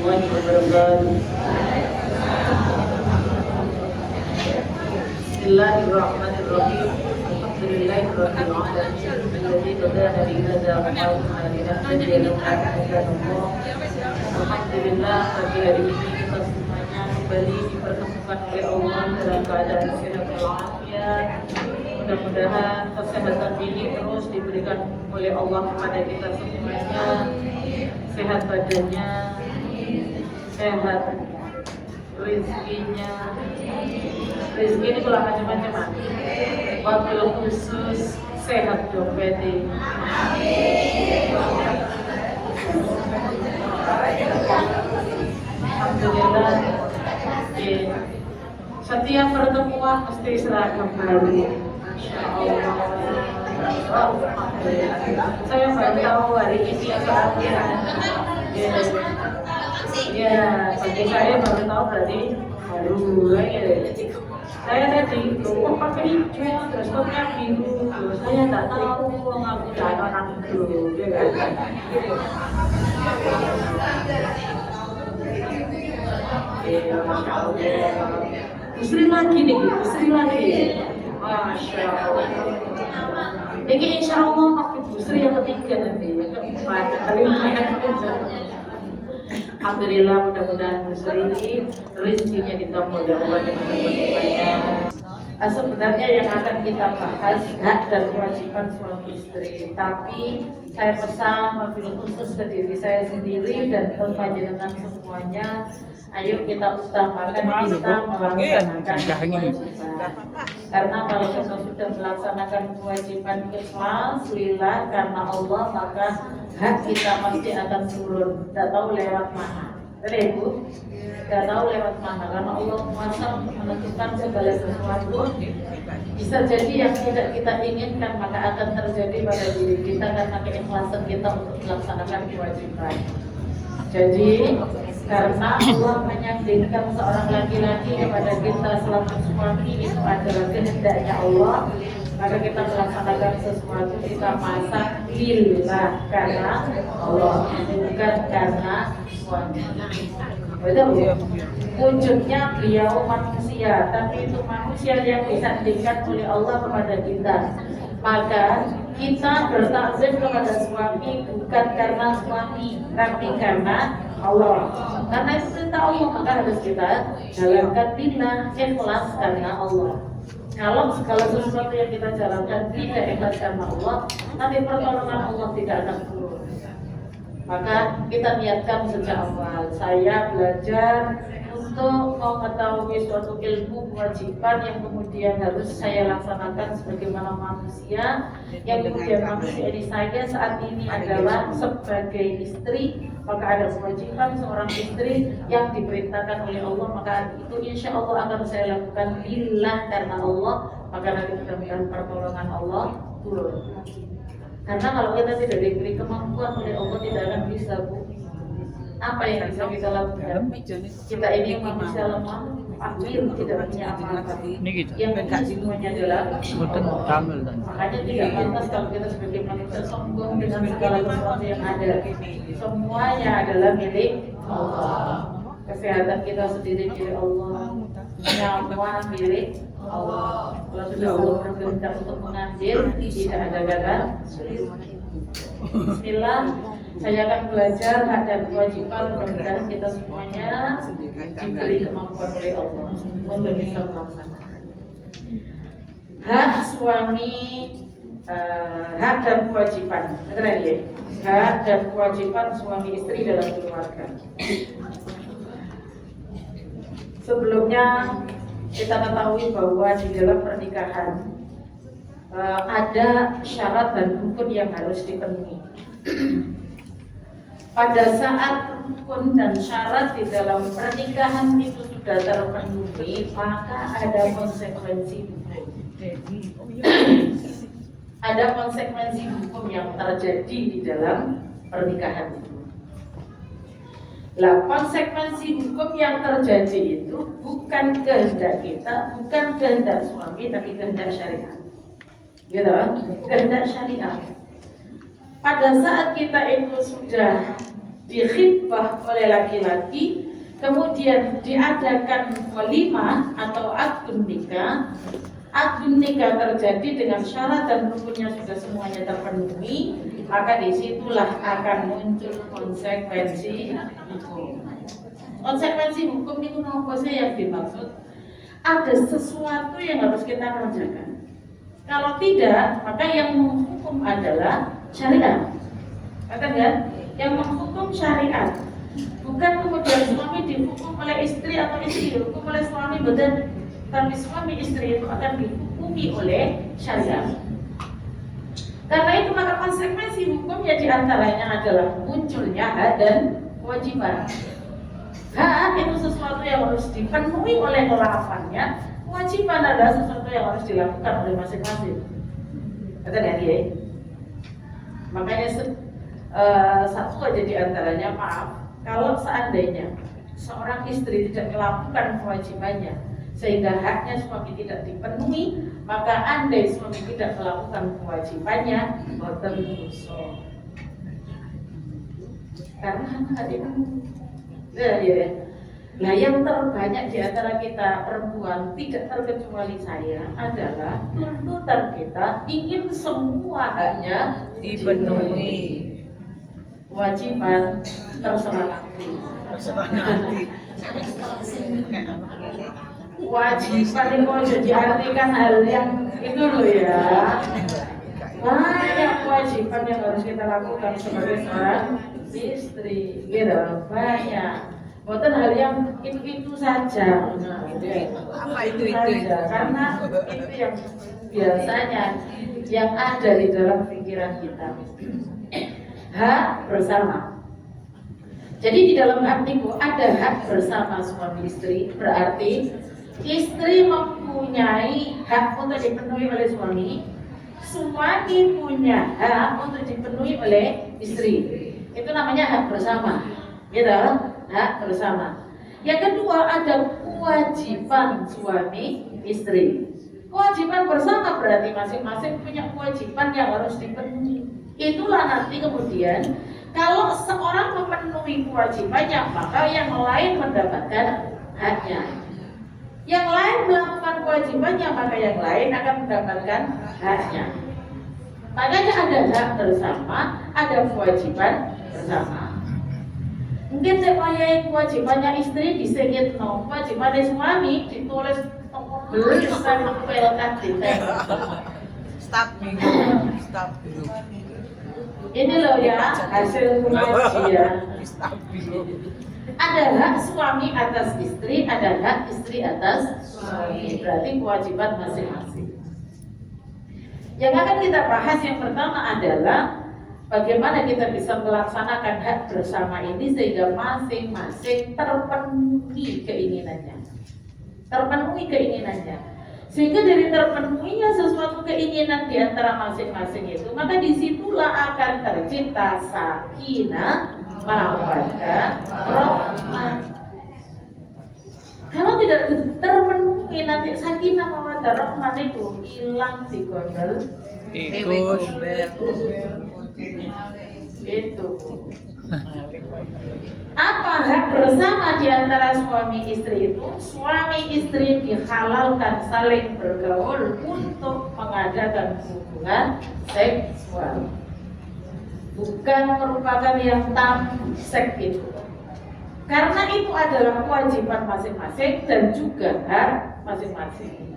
warahmatullahi wabarakatuh. Bismillahirrahmanirrahim. Alhamdulillahirabbil alamin. Alladzi hadana li hadza wa ma kunna linahtadiya laula an hadana. Alhamdulillah, pagi hari ini kita semuanya kembali dipertemukan oleh Allah dalam keadaan sehat walafiat. Mudah-mudahan kesehatan ini terus diberikan oleh Allah kepada kita semuanya. Sehat badannya, sehat rezekinya. Rezeki ini kalau macam-macam. Waktu khusus sehat dompetnya. Alhamdulillah, setiap pertemuan mesti seragam baru. Masya Allah. Saya baru tahu hari ini saatnya. Ya, bagi saya baru tahu berarti baru. Saya tadi kok pakai hijau, terus kok biru, saya nggak tahu, aku nggak orang itu, ya kan? Masya Allah. Istri lagi nih, istri lagi. Masya Allah. Ini insya Allah makin istri yang ketiga nanti, ya keempat, kelima. Alhamdulillah, mudah-mudahan istri ini rezekinya ditambah dengan banyak. Sebenarnya yang akan kita bahas hak dan kewajiban suami istri, tapi saya pesan wabil khusus ke diri saya sendiri dan ke panjenengan semuanya. Ayo kita utamakan kita melaksanakan kewajiban. Karena kalau kita sudah melaksanakan kewajiban ikhlas lillah karena Allah, maka hak kita pasti akan turun. Tidak tahu lewat mana. Betul Bu? Tidak tahu lewat mana. Karena Allah kuasa untuk menentukan segala sesuatu. Bisa jadi yang tidak kita inginkan maka akan terjadi pada diri kita karena keikhlasan kita untuk melaksanakan kewajiban. Jadi karena Allah menyandingkan seorang laki-laki kepada kita selaku suami itu adalah kehendaknya Allah, maka kita melaksanakan sesuatu kita masak lillah karena Allah, bukan karena suami. Betul? Wujudnya beliau manusia, tapi itu manusia yang disandingkan oleh Allah kepada kita. Maka kita bertakzim kepada suami bukan karena suami, tapi karena Allah. Karena itu perintah Allah, maka harus kita jalankan lillah, ikhlas karena Allah. Kalau segala sesuatu yang kita jalankan tidak ikhlas karena Allah, nanti pertolongan Allah tidak akan turun. Maka kita niatkan sejak awal. Saya belajar untuk mengetahui suatu ilmu kewajiban yang kemudian harus saya laksanakan sebagaimana manusia. Yang kemudian manusia ini saya saat ini adalah sebagai istri, maka ada kewajiban seorang istri yang diperintahkan oleh Allah, maka itu insya Allah akan saya lakukan lillah karena Allah, maka nanti mudah-mudahan pertolongan Allah turun. Karena kalau kita tidak diberi kemampuan oleh Allah tidak akan bisa Bu. Apa yang bisa kita lakukan? Kita ini manusia lemah, fakir, tidak punya apa-apa. Yang punya semuanya adalah Allah. Makanya tidak pantas kalau kita sebagai manusia sombong dengan segala sesuatu yang ada. Semuanya adalah milik Allah. Kesehatan kita sendiri milik Allah, nyawa milik Allah. Kalau sudah Allah berkehendak untuk mengambil, tidak ada gagal. Bismillah, saya akan belajar hak dan kewajiban. Mudah-mudahan kita semuanya diberi kemampuan oleh Allah untuk bisa melaksanakan. Hak suami, hak dan kewajiban. Betul ya? Hak dan kewajiban suami istri dalam keluarga. Sebelumnya kita ketahui bahwa di dalam pernikahan ada syarat dan rukun yang harus dipenuhi. Pada saat rukun dan syarat di dalam pernikahan itu sudah terpenuhi, maka ada konsekuensi hukum. Ada konsekuensi hukum yang terjadi di dalam pernikahan itu. Lah, konsekuensi hukum yang terjadi itu bukan kehendak kita, bukan kehendak suami, tapi kehendak syariat. Gitu, kehendak syariat. Pada saat kita itu sudah dikhitbah oleh laki-laki, kemudian diadakan walimah atau akdun nikah. Akdun nikah terjadi dengan syarat dan rukunnya sudah semuanya terpenuhi, maka disitulah akan muncul konsekuensi hukum. Konsekuensi hukum itu apa sih yang dimaksud? Ada sesuatu yang harus kita kerjakan. Kalau tidak, maka yang menghukum adalah syariat. Katakan, yang menghukum syariat. Bukan kemudian suami dihukum oleh istri atau istri dihukum oleh suami, betul. Tapi suami istri itu akan dihukumi oleh syariat. Karena itu maka konsekuensi hukumnya diantaranya adalah munculnya hak dan kewajiban. Hak itu sesuatu yang harus dipenuhi oleh kelapannya. Kewajiban adalah sesuatu yang harus dilakukan oleh masing-masing. Kata ya. Makanya satu aja diantaranya, maaf, kalau seandainya seorang istri tidak melakukan kewajibannya sehingga haknya suami tidak dipenuhi, maka andai suami tidak melakukan kewajibannya, boten dosa. Karena hak dipenuhi. Ya. Nah, yang terbanyak di antara kita perempuan, tidak terkecuali saya, adalah tuntutan kita ingin semua haknya dipenuhi. Kewajiban terserah nanti. Kewajiban itu jadi artikan hal yang itu loh ya. Banyak kewajiban yang harus kita lakukan sebagai seorang istri, gitu. Banyak. Bukan hal yang itu saja. Apa itu saja? Karena itu yang biasanya yang ada di dalam pikiran kita. Hak bersama. Jadi di dalam hak itu ada hak bersama suami istri, berarti istri mempunyai hak untuk dipenuhi oleh suami punya hak untuk dipenuhi oleh istri. Itu namanya hak bersama, gitu, hak bersama. Yang kedua ada kewajiban suami istri. Kewajiban bersama berarti masing-masing punya kewajiban yang harus dipenuhi. Itulah nanti kemudian kalau seorang memenuhi kewajibannya, maka yang lain mendapatkan haknya. Yang lain melakukan kewajibannya, maka yang lain akan mendapatkan haknya. Makanya ada hak bersama, ada kewajiban bersama. Mungkin saya kewajibannya istri disegit no, kewajibannya suami ditulis beli sampai pelkat di Stop dulu. Ini loh ya hasil kajian. Ada hak suami atas istri, ada hak istri atas suami. Berarti kewajiban masing-masing. Yang akan kita bahas yang pertama adalah bagaimana kita bisa melaksanakan hak bersama ini sehingga masing-masing terpenuhi keinginannya. Sehingga dari terpenuhinya sesuatu keinginan di antara masing-masing itu, maka disitulah akan tercipta sakinah, mawaddah, rahmah. Kalau tidak terpenuhi nanti sakinah, mawaddah, rahmah itu hilang di gondel. Itu. Apa hak bersama di antara suami istri itu? Suami istri dihalalkan saling bergaul untuk mengadakan hubungan seksual. Bukan merupakan yang tabu seks itu. Karena itu adalah kewajiban masing-masing dan juga hak masing-masing.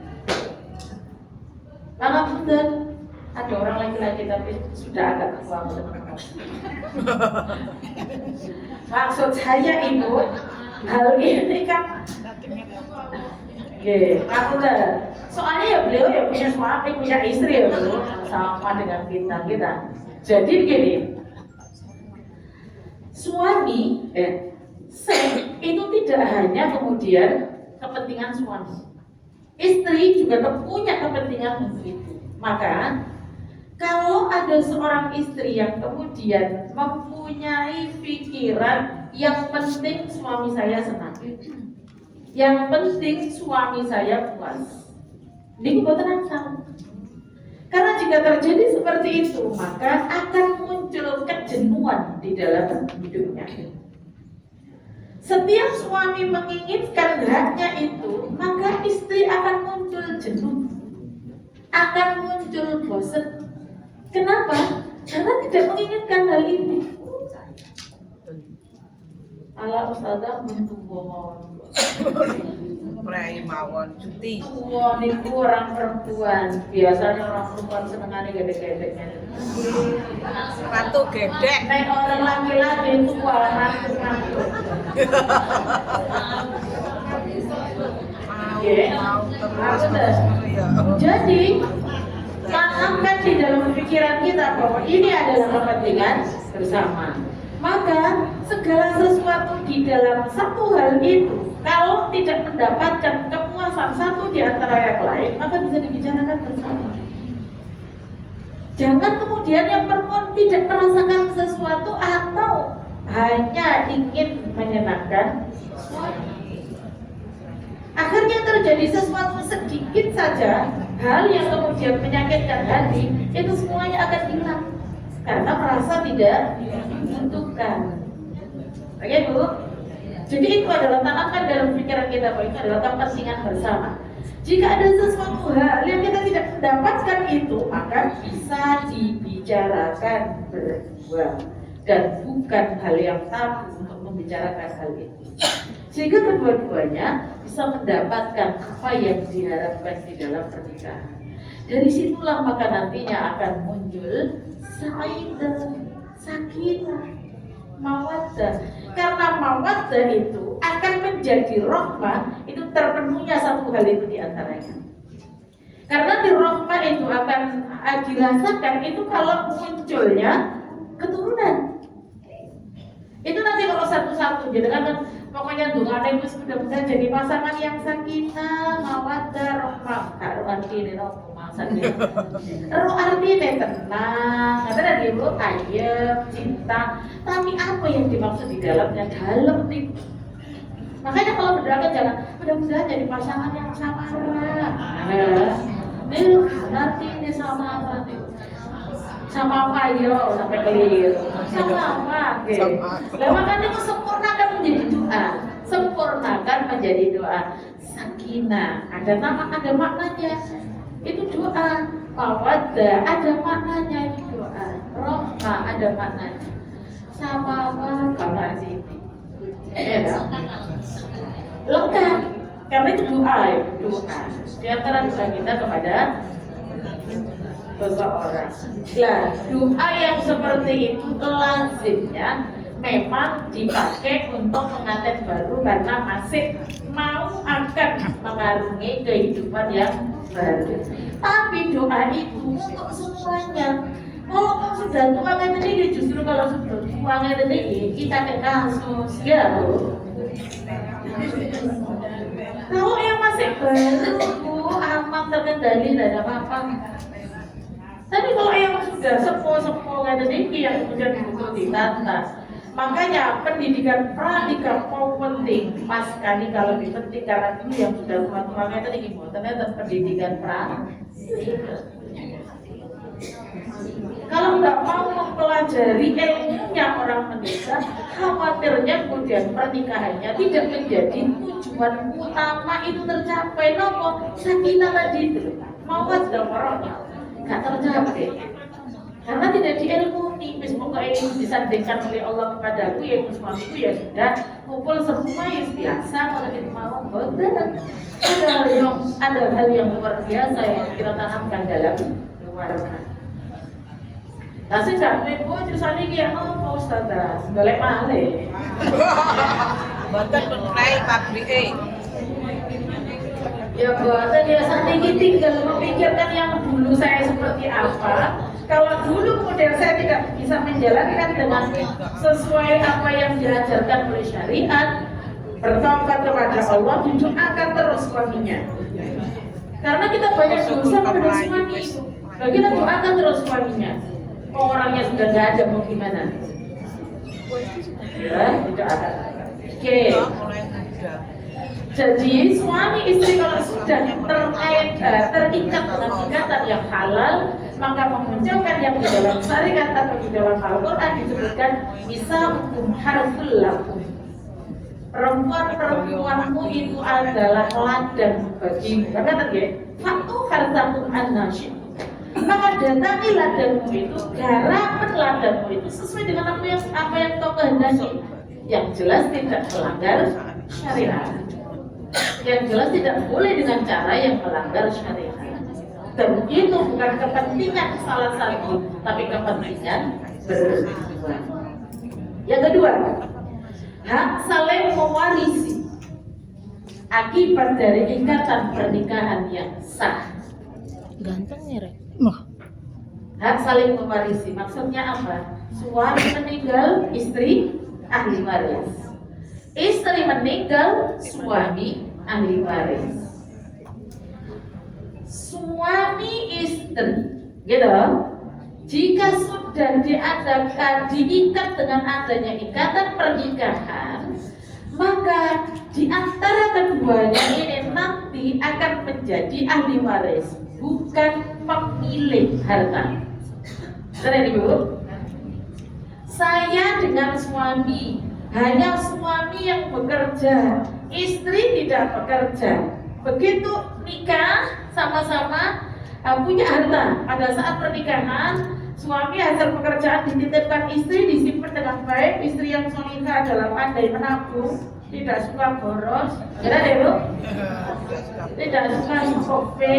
Alhamdulillah ada orang laki-laki tapi sudah agak tua. Maksud saya itu hal ini kan soalnya ya beliau ya punya suami, punya istri ya beliau sama dengan kita. Jadi begini, suami seks itu tidak hanya kemudian kepentingan suami, istri juga punya kepentingan untuk itu. Maka kalau ada seorang istri yang kemudian mempunyai pikiran yang penting suami saya senang, yang penting suami saya puas, ini bukan asal. Karena jika terjadi seperti itu, maka akan muncul kejenuhan di dalam hidupnya. Setiap suami menginginkan haknya itu, maka istri akan muncul jenuh, akan muncul bosan. Kenapa? Karena tidak menginginkan hal ini. Ala ustazah menunggu Prai mawon cuti. tua niku orang perempuan. Biasanya orang perempuan senengannya gede-gedenya. Ratu gedek. Nek orang laki-laki itu mantu-mantu. Mau terus. Ya. Jadi tanamkan di dalam pikiran kita bahwa ini adalah kepentingan bersama. Maka segala sesuatu di dalam satu hal itu, kalau tidak mendapatkan kepuasan satu di antara yang lain, maka bisa dibicarakan bersama. Jangan kemudian yang perempuan tidak merasakan sesuatu atau hanya ingin menyenangkan suami. Akhirnya terjadi sesuatu sedikit saja, hal yang kemudian menyakitkan hati, itu semuanya akan hilang karena merasa tidak dibutuhkan. Oke Bu? Jadi itu adalah tanamkan dalam pikiran kita bahwa itu adalah kepentingan bersama. Jika ada sesuatu hal yang kita tidak mendapatkan itu, maka bisa dibicarakan berdua dan bukan hal yang tabu untuk membicarakan hal itu. Sehingga kedua-duanya bisa mendapatkan apa yang diharapkan di dalam pernikahan. Dari situlah maka nantinya akan muncul sakinah, mawaddah. Karena mawaddah itu akan menjadi rahmah, itu terpenuhnya satu hal itu di antaranya. Karena di rahmah itu akan dirasakan itu kalau munculnya keturunan. Itu nanti kalau satu-satu, jadi kan pokoknya dungane itu mudah-mudahan jadi pasangan yang sakinah, mawaddah, rahmah. Karo artine nopo maksudnya. Ro artine tenang, ada di lu ayem, cinta. Tapi apa yang dimaksud di dalamnya dalam nih. Makanya kalau berdoa jangan mudah-mudahan jadi pasangan yang samara. Nih nanti ini sama apa yo sampai keliru sama apa lah makanya itu sempurnakan menjadi doa, sempurnakan menjadi doa. Sakinah ada nama, ada maknanya, itu doa. Mawaddah ada maknanya, itu doa. Rahmah ada maknanya. Sama apa sini lengkap karena itu doa, di antara doa kita kepada seseorang. Nah, doa yang seperti itu lazimnya memang dipakai untuk pengantin baru karena masih mau akan mengarungi kehidupan yang baru. Tapi doa itu untuk semuanya. Kalau sudah tua kayak tadi, justru kalau sudah tua kayak tadi kita ke kasus ya. Kalau yang masih baru aman terkendali tidak ada apa-apa. Tapi kalau yang sudah sepuh-sepuh kayak tadi yang kemudian butuh ditata. Makanya pendidikan pranikah penting, pas kali kalau lebih penting karena dulu yang sudah tua-tua kayak tadi gimana? Ternyata pendidikan pranikah. Kalau nggak mau mempelajari ilmunya orang menikah, khawatirnya kemudian pernikahannya tidak menjadi tujuan utama itu tercapai. Nopo sakinah tadi itu, mawaddah warahmah nggak tercapai karena tidak diilmuni. Semoga ini disandingkan oleh Allah kepadaku, yaitu suamiku ya sudah kumpul semua yang biasa. Kalau kita mau benar ada hal yang luar biasa yang kita tanamkan dalam keluarga. Nah, saya tidak mau ceritanya kayak apa Ustazah? Boleh malih. Banten mengenai pabrik Ya buatan ya saat ini tinggal memikirkan yang dulu saya seperti apa. Kalau dulu kemudian saya tidak bisa menjalankan dengan sesuai apa yang diajarkan oleh syariat, bertobat kepada Allah, akan terus suaminya. Karena kita banyak dosa pada suami itu. Nah, kita doakan terus suaminya. Orangnya sudah nggak ada, mau gimana? Ya, tidak ada. Oke. Jadi suami istri kalau sudah terikat dengan ikatan yang halal, maka memunculkan yang di dalam syariat atau di dalam Al-Quran disebutkan nisa'ukum harsul lakum. Perempuan-perempuanmu itu adalah ladang bagimu. Karena tadi faktu hartakum an-nasyid. Maka datangi ladangmu itu, garapan ladangmu itu sesuai dengan apa yang kau kehendaki. Yang jelas tidak melanggar syariat. Yang jelas tidak boleh dengan cara yang melanggar syariat. Dan itu bukan kepentingan salah satu, tapi kepentingan berdua. Yang kedua, hak saling mewarisi akibat dari ikatan pernikahan yang sah. Ganteng ya, Rek? Hak saling mewarisi maksudnya apa? Suami meninggal, istri ahli waris. Istri meninggal, suami ahli waris. Suami istri, gitu. Jika sudah diikat dengan adanya ikatan pernikahan, maka di antara keduanya ini nanti akan menjadi ahli waris, bukan pemilik harta. Benar Ibu? Saya dengan suami, hanya suami yang bekerja, istri tidak bekerja. Begitu nikah sama-sama punya harta. Pada saat pernikahan, suami hasil pekerjaan dititipkan istri, disimpan dengan baik. Istri yang solihah adalah pandai menabung, tidak suka boros. Benar ya Bu? Tidak suka kopi.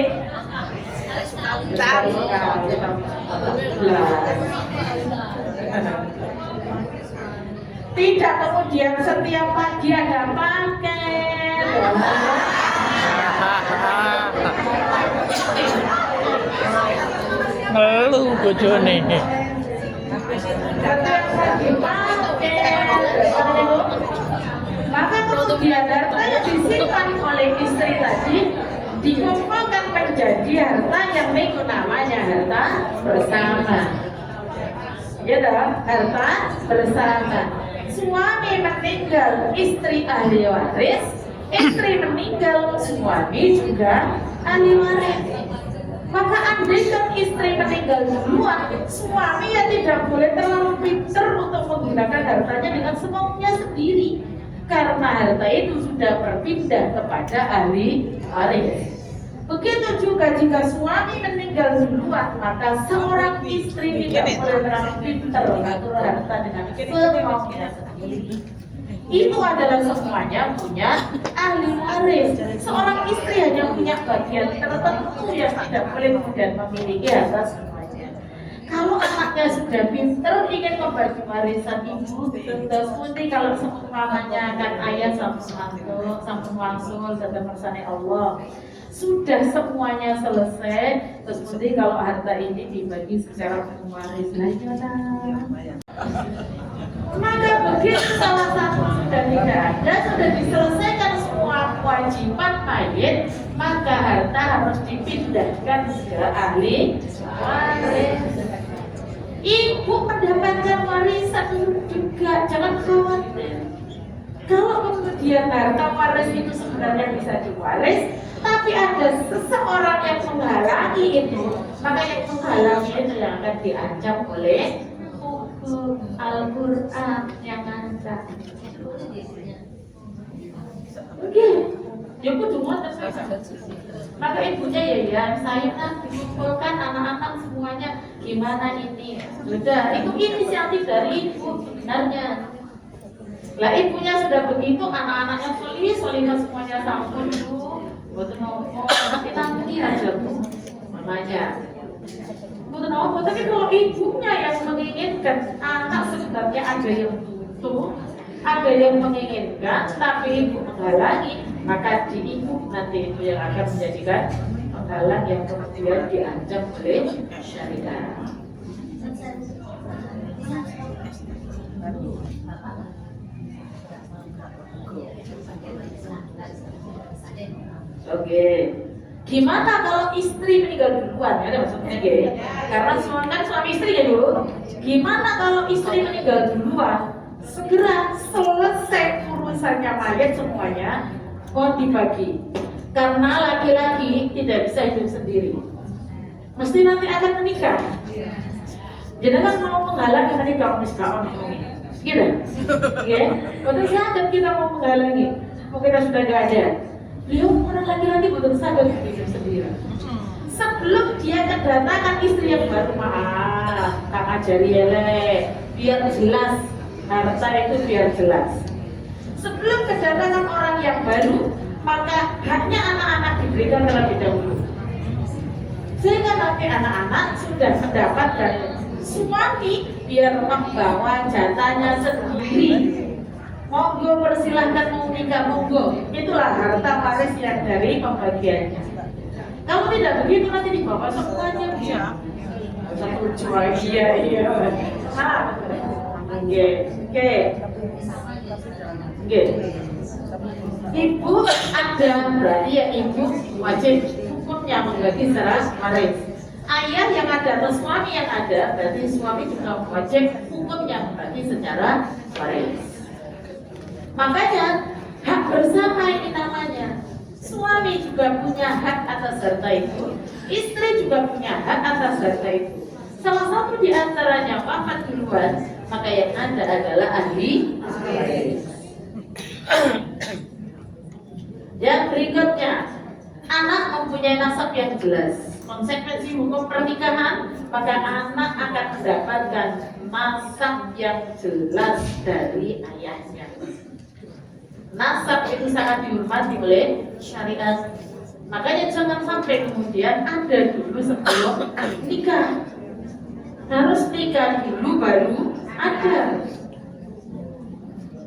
Tidak kemudian setiap pagi ada paket. Ngeluh bojone. Setiap pagi paket. Maka kemudian harta yang disimpan oleh istri tadi dikumpulkan menjadi harta yang itu namanya harta bersama. Ya toh, harta bersama. Suami meninggal, istri ahli waris. Istri meninggal, suami juga ahli waris. Maka andaikan istri meninggal duluan, suami ya tidak boleh terlalu pintar untuk menggunakan hartanya dengan semaunya sendiri. Karena harta itu sudah berpindah kepada ahli waris. Begitu juga jika suami meninggal duluan, maka seorang istri tidak boleh terlalu pintar mengatur harta dengan semaunya sendiri. Itu adalah semuanya punya ahli waris. Seorang istri hanya punya bagian tertentu yang tidak boleh kemudian memiliki harta semuanya. Kalau anaknya sudah pintar ingin membagi warisan ibu, terus nanti kalau seumpamanya kan ayah sampun wangsul dan bersani Allah sudah semuanya selesai, terus nanti kalau harta ini dibagi secara waris maka begitu salah satu sudah tidak ada, sudah diselesaikan semua kewajiban mayit, maka harta harus dipindahkan ke ahli waris. Ibu mendapatkan warisan juga, jangan khawatir. Kalau kemudian harta waris itu sebenarnya bisa diwaris, tapi ada seseorang yang menghalangi itu, maka yang menghalangi itu yang akan diancam oleh Al-Quran yang ngancam. Oke, ya kudu ngoten. Maka ibunya ya saya nanti dikumpulkan anak-anak semuanya gimana ini. Sudah, itu inisiatif dari ibu sebenarnya. Lah ibunya sudah begitu, anak-anaknya solihah semuanya sampun Bu. Boten nopo, nanti aja Bu. Makanya bukan apa, tapi kalau ibunya yang menginginkan, anak sebenarnya ada yang butuh, ada yang menginginkan, tapi ibu menghalangi, maka di ibu nanti itu yang akan menjadikan penghalang yang kemudian diancam oleh syariat. Oke. Gimana kalau istri meninggal duluan? Ya, ada maksudnya gitu. Karena suami istri ya dulu. Gimana kalau istri meninggal duluan? Segera selesai urusannya mayat semuanya, mohon dibagi. Karena laki-laki tidak bisa hidup sendiri, mesti nanti akan menikah. Jadi kan mau menghalangi menikah orang gitu, ya. Betul saja kita mau menghalangi, mau kita sudah gak ada. Beliau orang laki-laki betul sadar hidup sendiri. Sebelum dia kedatangan istri yang baru, maaf, Kak ajari biar jelas, harta itu biar jelas. Sebelum kedatangan orang yang baru, maka haknya anak-anak diberikan terlebih dahulu. Sehingga nanti anak-anak sudah mendapatkan suami biar membawa jatahnya sendiri. Monggo persilahkan mau nikah, monggo. Itulah harta waris yang dari pembagiannya. Kalau tidak begitu nanti dibawa semuanya dia. Satu cuai iya. Oke. Ibu ada berarti ya ibu wajib hukumnya membagi secara waris. Ayah yang ada atau suami yang ada berarti suami juga wajib hukumnya membagi secara waris. Makanya hak bersama ini namanya. Suami juga punya hak atas harta itu, istri juga punya hak atas harta itu. Salah satu di antaranya wafat duluan, maka yang ada adalah ahli waris. Yang berikutnya, anak mempunyai nasab yang jelas. Konsekuensi hukum pernikahan, maka anak akan mendapatkan nasab yang jelas dari ayahnya. Nasab itu sangat dihormati oleh syariat. Makanya jangan sampai kemudian ada dulu sebelum nikah. Harus nikah dulu baru ada.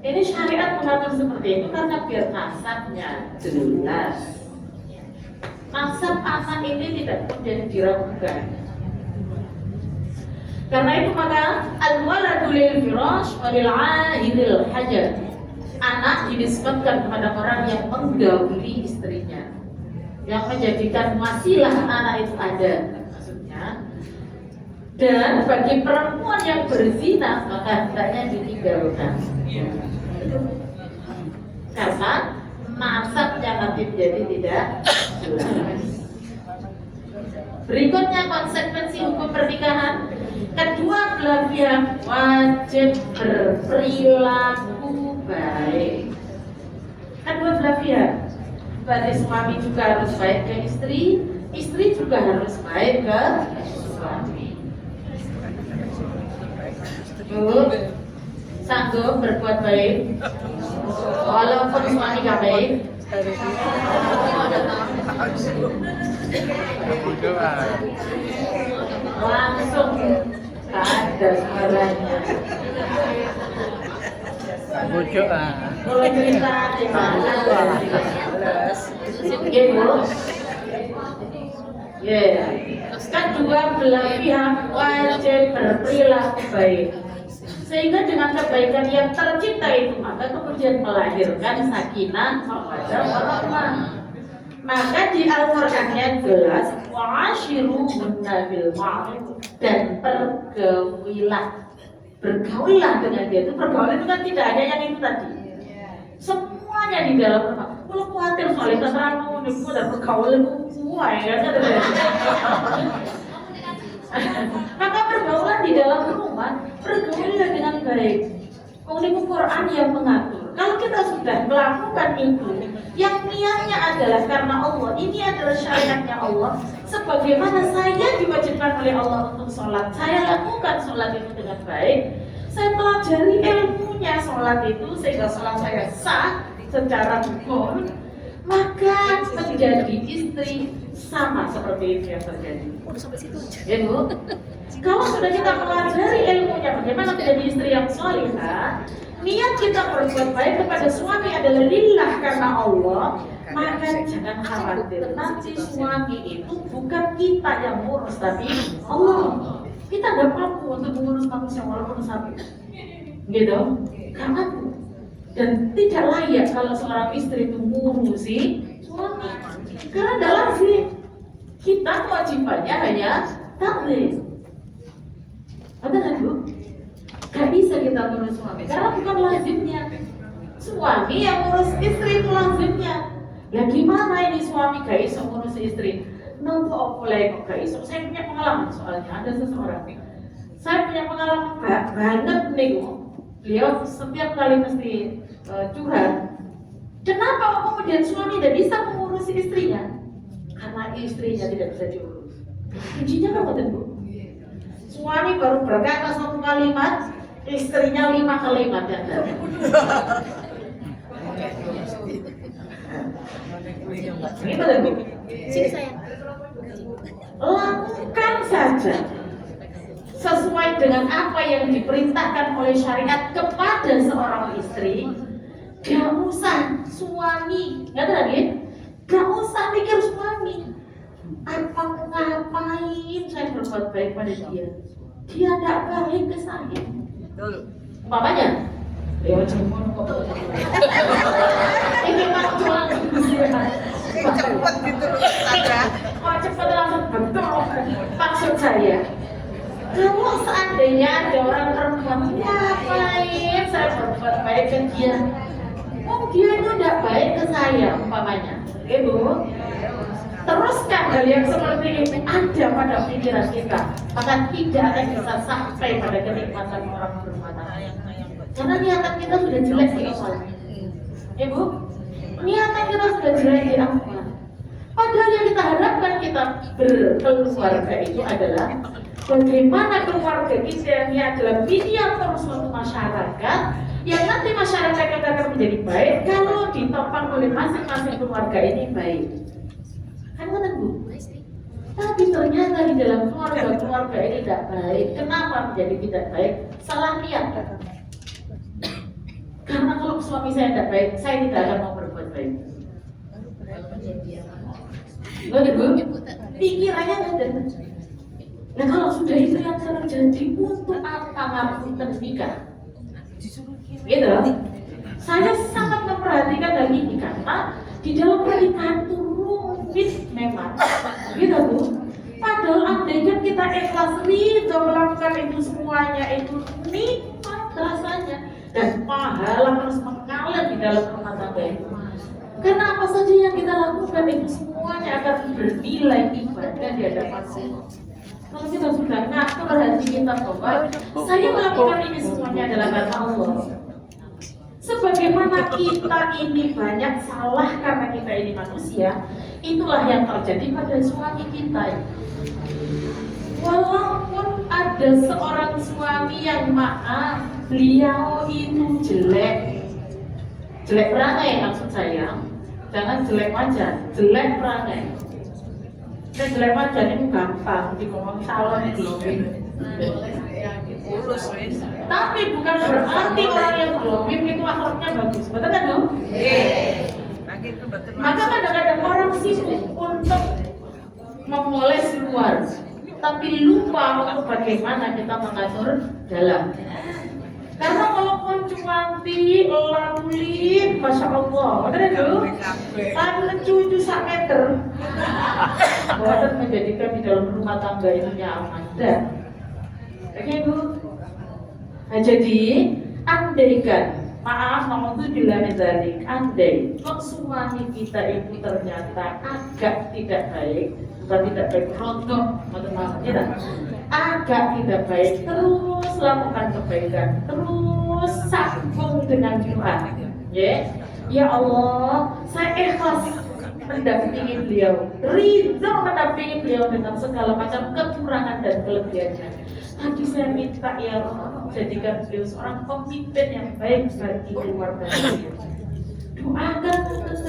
Ini syariat mengatur seperti itu karena biar nasabnya jelas. Nasab anak ini tidak menjadi diragukan. Karena itu maka al-waladu lil firash wa lil 'ahidil hajar. Anak dinisbatkan kepada orang yang menggauli istrinya, yang menjadikan wasilah anak itu ada, maksudnya. Dan bagi perempuan yang berzina maka hendaknya ditinggalkan. Karena nasabnya nanti menjadi tidak jelas. Berikutnya konsekuensi hukum pernikahan, kedua belah pihak wajib berperilaku baik. Kedua belah pihak, berarti suami juga harus baik ke istri, istri juga harus baik ke suami. Sanggup berbuat baik walaupun suami gak baik. Langsung ada suaranya. Bujuk ah. Mulai cerita di mana? Ibu. Ya. Kedua belah pihak wajib berperilaku baik. Sehingga dengan kebaikan yang tercipta itu maka kemudian melahirkan sakinah, mawaddah, warahmah. Maka di Al-Qur'annya jelas wa'ashiruhunna bil ma'ruf, dan bergaulilah dengan dia. Itu pergaulan itu kan tidak hanya yang itu tadi. Semuanya di dalam rumah. Kalau khawatir soal keterangan ibu dan pergaulan semua ya kan. Maka pergaulan di dalam rumah, pergaulan dengan baik. Mengenai Quran yang mengatur. Kalau kita sudah melakukan itu, yang niatnya adalah karena Allah, ini adalah syariatnya Allah. Sebagaimana saya diwajibkan oleh Allah untuk sholat, saya lakukan sholat itu dengan baik. Saya pelajari ilmunya sholat itu sehingga sholat saya sah secara hukum. Maka menjadi istri sama seperti itu yang terjadi. Ya Bu, kalau sudah kita pelajari ilmunya bagaimana menjadi istri yang salihah, niat kita berbuat baik kepada suami adalah lillah karena Allah, maka jangan khawatir nanti suami itu bukan kita yang ngurus tapi Allah. Kita nggak mampu untuk mengurus manusia walaupun satu, gitu, nggak mampu. Dan tidak layak kalau seorang istri itu ngurusi suami, karena dalam sih kita kewajibannya hanya taklim. Betul kan Bu? Gak bisa kita ngurus suami karena bukan lazimnya. Suami yang ngurus istri itu lazimnya. Lah gimana ini suami gak iso ngurus istri? Nopo oleh kok gak iso? Saya punya pengalaman soalnya ada seseorang nih. Saya punya pengalaman banget nih. Beliau setiap kali mesti curhat. Kenapa kemudian suami tidak bisa mengurusi istrinya? Karena istrinya tidak bisa diurus. Kuncinya apa Bu? Suami baru berkata satu kalimat, istrinya 5 kalimat yang ada. Gimana Bu? Sini sayang. Lakukan saja sesuai dengan apa yang diperintahkan oleh syariat kepada seorang istri. Gak usah suami, nggak ada lagi. Gak usah pikir suami. Apa ngapain saya berbuat baik pada dia? Dia tidak baik ke saya. Umpamanya, lewat jempol kok. Ini mah cuma Cepet gitu saja. kok cepat langsung betul. Maksud saya, kalau seandainya ada orang perempuan, ngapain saya berbuat baik ke dia? Oh dia itu tidak baik ke saya, umpamanya. Ibu, teruskan hal yang seperti ini ada pada pikiran kita, maka tidak akan bisa sampai pada kenikmatan orang berumah tangga. Karena niatan kita sudah jelek di awal. Ibu, niatan kita sudah jelek di awal. Padahal yang kita harapkan kita berkeluarga itu adalah bagaimana keluarga kita ini adalah mediator suatu masyarakat yang nanti masyarakat kita akan menjadi baik kalau ditopang oleh masing-masing keluarga ini baik. Kan benar Bu? Tapi ternyata di dalam keluarga ini tidak baik. Kenapa menjadi tidak baik? Salah niat. Karena kalau suami saya tidak baik, saya tidak akan mau berbuat baik. Benar Bu? Pikirannya ada. Nah kalau sudah itu yang terjadi, untuk apa ngapunten nikah? Gitu. Saya sangat memperhatikan hal ini karena di dalam pernikahan itu rumit memang. Gitu Bu. Padahal andaikan kita ikhlas ridho melakukan itu semuanya itu nikmat rasanya dan pahala terus mengalir di dalam rumah tangga itu. Karena apa saja yang kita lakukan itu semuanya akan bernilai ibadah di hadapan Allah. Kalau kita sudah ngatur hati kita bahwa saya melakukan ini semuanya adalah karena Allah. Sebagaimana kita ini banyak salah karena kita ini manusia, itulah yang terjadi pada suami kita. Walaupun ada seorang suami yang maaf, beliau itu jelek perangai maksud saya, jangan jelek wajah, jelek perangai. Dan jelek wajah itu gampang, ngomong salah glowing. Tapi bukan berarti orang yang glowing itu akhlaknya bagus, betul kan Bu? Maka kadang-kadang orang sibuk untuk memoles luar, tapi lupa untuk bagaimana kita mengatur dalam. Karena walaupun cuanti, lamulit, masya Allah, benar itu? Lalu cucu sak meter, buatan menjadikan di dalam rumah tangga itu nyaman. Dan, oke Bu. Nah jadi, andaikan, maaf, naudzubillah min dzalik, andai kok suami kita itu ternyata agak tidak baik, bukan tidak baik, rontok, agak tidak baik, terus lakukan kebaikan, terus sambung dengan Tuhan. Ya Allah, saya ikhlas mendampingi beliau, ridho mendampingi beliau dengan segala macam kekurangan dan kelebihannya. Tadi saya minta ya Allah, jadikan beliau seorang pemimpin yang baik bagi keluarga beliau. Doakan terus.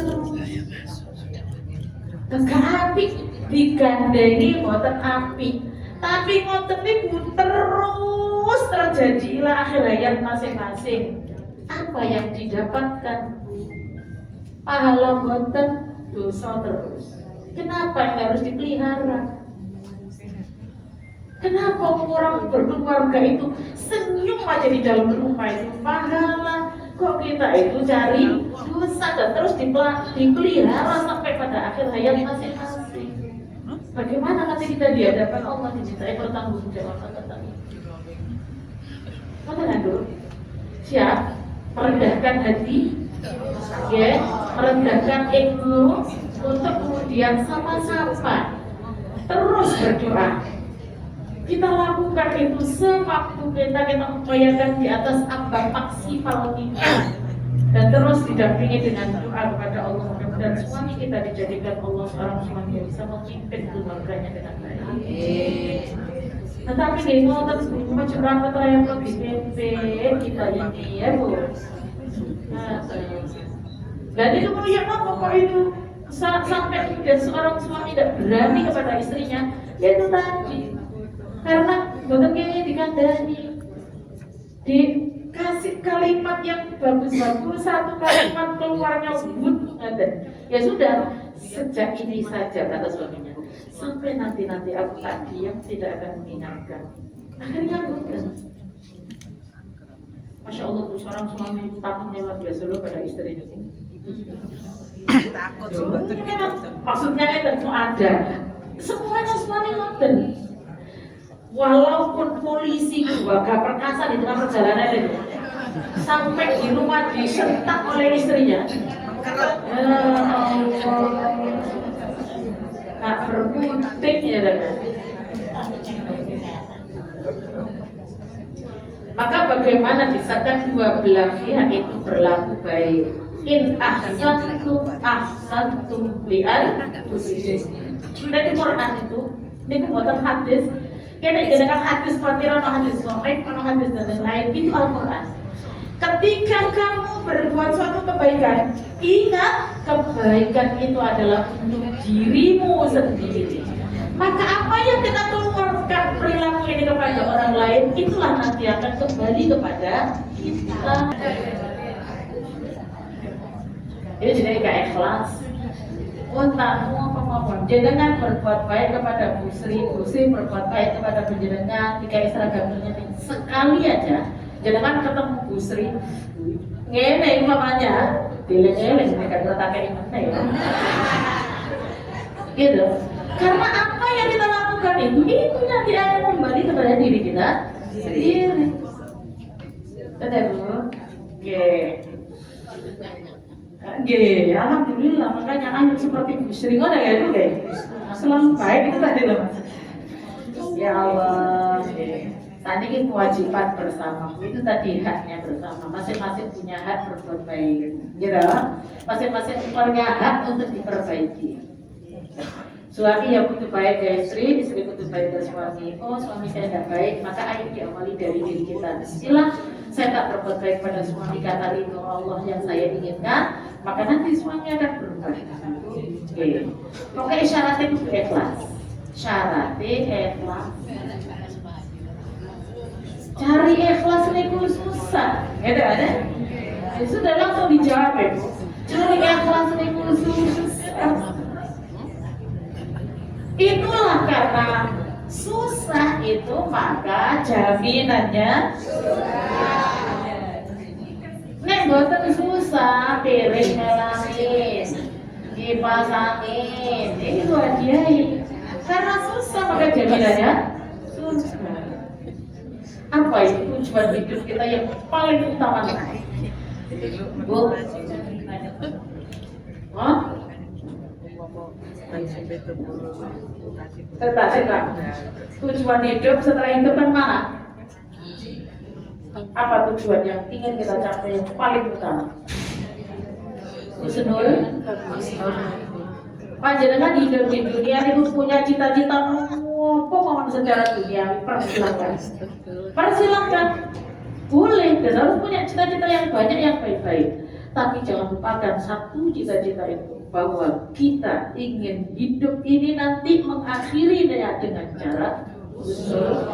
Tegak api digandeng buatan api, tapi ngoten niku terus terjadilah akhir hayat masing-masing. Apa yang didapatkan? Pahala boten, dosa terus. Kenapa yang harus dipelihara? Kenapa orang berkeluarga itu senyum aja di dalam rumah itu pahala? Kok kita itu cari dosa dan terus dipelihara sampai pada akhir hayat masing-masing? Bagaimana nanti kita di hadapan Allah dimintai pertanggungjawaban tentang itu? Mana dulu? Siap? Merendahkan hati, Ya, merendahkan ego untuk kemudian sama-sama terus berdoa. Kita lakukan itu semampu kita upayakan di atas ambang maksimal kita, dan terus didampingi dengan doa kepada Allah, mudah-mudahan suami kita dijadikan Allah seorang suami yang bisa memimpin keluarganya dengan baik. Tetapi ini mau terus curang yang lebih pimpin kita ini ya Bu. Dan itu kemudian apa itu sampai kemudian seorang suami tidak berani kepada istrinya, yaitu tadi karena bentuknya dikandani, dikasih kalimat yang bagus-bagus, satu kalimat keluarnya lembut, ya sudah, sejak ini saja kata suaminya, sampai nanti aku tak diam tidak akan mengingatkan. Akhirnya bukan. Masya Allah, seorang suami takutnya luar biasa loh pada istrinya. Takut sebetulnya. Maksudnya itu ada. Semuanya suami ngoten. Walaupun polisi keluarga perkasa di tengah perjalanan itu sampai di rumah disentak oleh istrinya. Tak berkutik ya kan. Maka bagaimana bisakah dua belah pihak itu berlaku baik? In ahsantum li'al muslimin. Dan di Quran itu, ini buatan hadis. Kadang-kadang hadis fatihah, hadis sahih, hadis dan lain itu Al-Quran. Ketika kamu berbuat suatu kebaikan, ingat kebaikan itu adalah untuk dirimu sendiri. Maka apa yang kita keluarkan perilaku ini kepada orang lain, itulah nanti akan kembali kepada kita. Ini jadi gak ikhlas. Untakmu apa-apa. Jenengan berbuat baik kepada musri berbuat baik kepada penjenengan, jika seragamnya sekali aja. Jenengan ketemu busri, ngene umpamanya, dileng-eleng mereka tertakai mana ya. Gitu. Karena apa yang kita lakukan itu nanti akan kembali kepada diri kita sendiri. Betul Bu? Alhamdulillah, makanya anak seperti Bu Sri ada ya itu selalu baik itu tadi loh. Ya Allah, tadi ini kewajiban bersama, itu tadi haknya bersama. Masing-masing punya hak berbuat baik, gitu. Masing-masing punya hak untuk diperbaiki. Suami yang butuh baik dari istri butuh baik dari suami. Oh, suami saya tidak baik, maka ayo diawali dari diri kita. Bismillah, saya tak berbuat baik pada suami kata ridho Allah yang saya inginkan, maka nanti suami akan berubah. Oke. Pokoknya syaratnya itu ikhlas. Syaratnya ikhlas. Cari ikhlas itu susah. Ada? Ya sudah langsung dijawab ya. Cari ikhlas itu susah. Itulah karena susah itu maka jaminannya nek boten susah piring melangin dipasangin itu hadiah karena susah maka jaminannya susah. Apa itu tujuan hidup kita yang paling utama Bu? Hah? Tetap. Tujuan hidup setelah hidup kan mana? Apa tujuan yang ingin kita capai yang paling utama? Husnul. Panjenengan hidup di dunia itu punya cita-cita apa secara dunia? Persilakan. Boleh, dan harus punya cita-cita yang banyak yang baik-baik. Tapi jangan lupakan satu cita-cita itu, bahwa kita ingin hidup ini nanti mengakhirinya dengan cara husnul.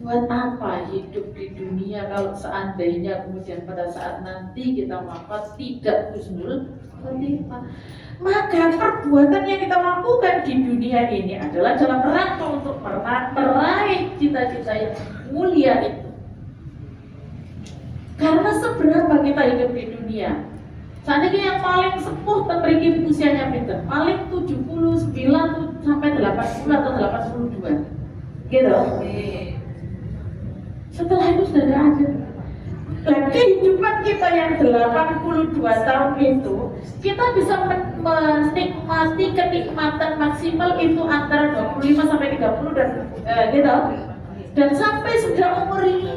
Buat apa hidup di dunia kalau seandainya kemudian pada saat nanti kita wafat tidak husnul khotimah? Maka perbuatan yang kita lakukan di dunia ini adalah dalam rangka untuk meraih cita-cita yang mulia itu. Karena seberapa kita hidup di dunia, saat ini yang paling sepuh terpergi usianya pinter, paling 79 sampai 80 atau 82 gitu. Setelah itu sudah tidak ada. Dan kehidupan kita yang 82 tahun itu, kita bisa menikmati kenikmatan maksimal itu antara 25 sampai 30 dan gitu. Dan sampai sudah umur 60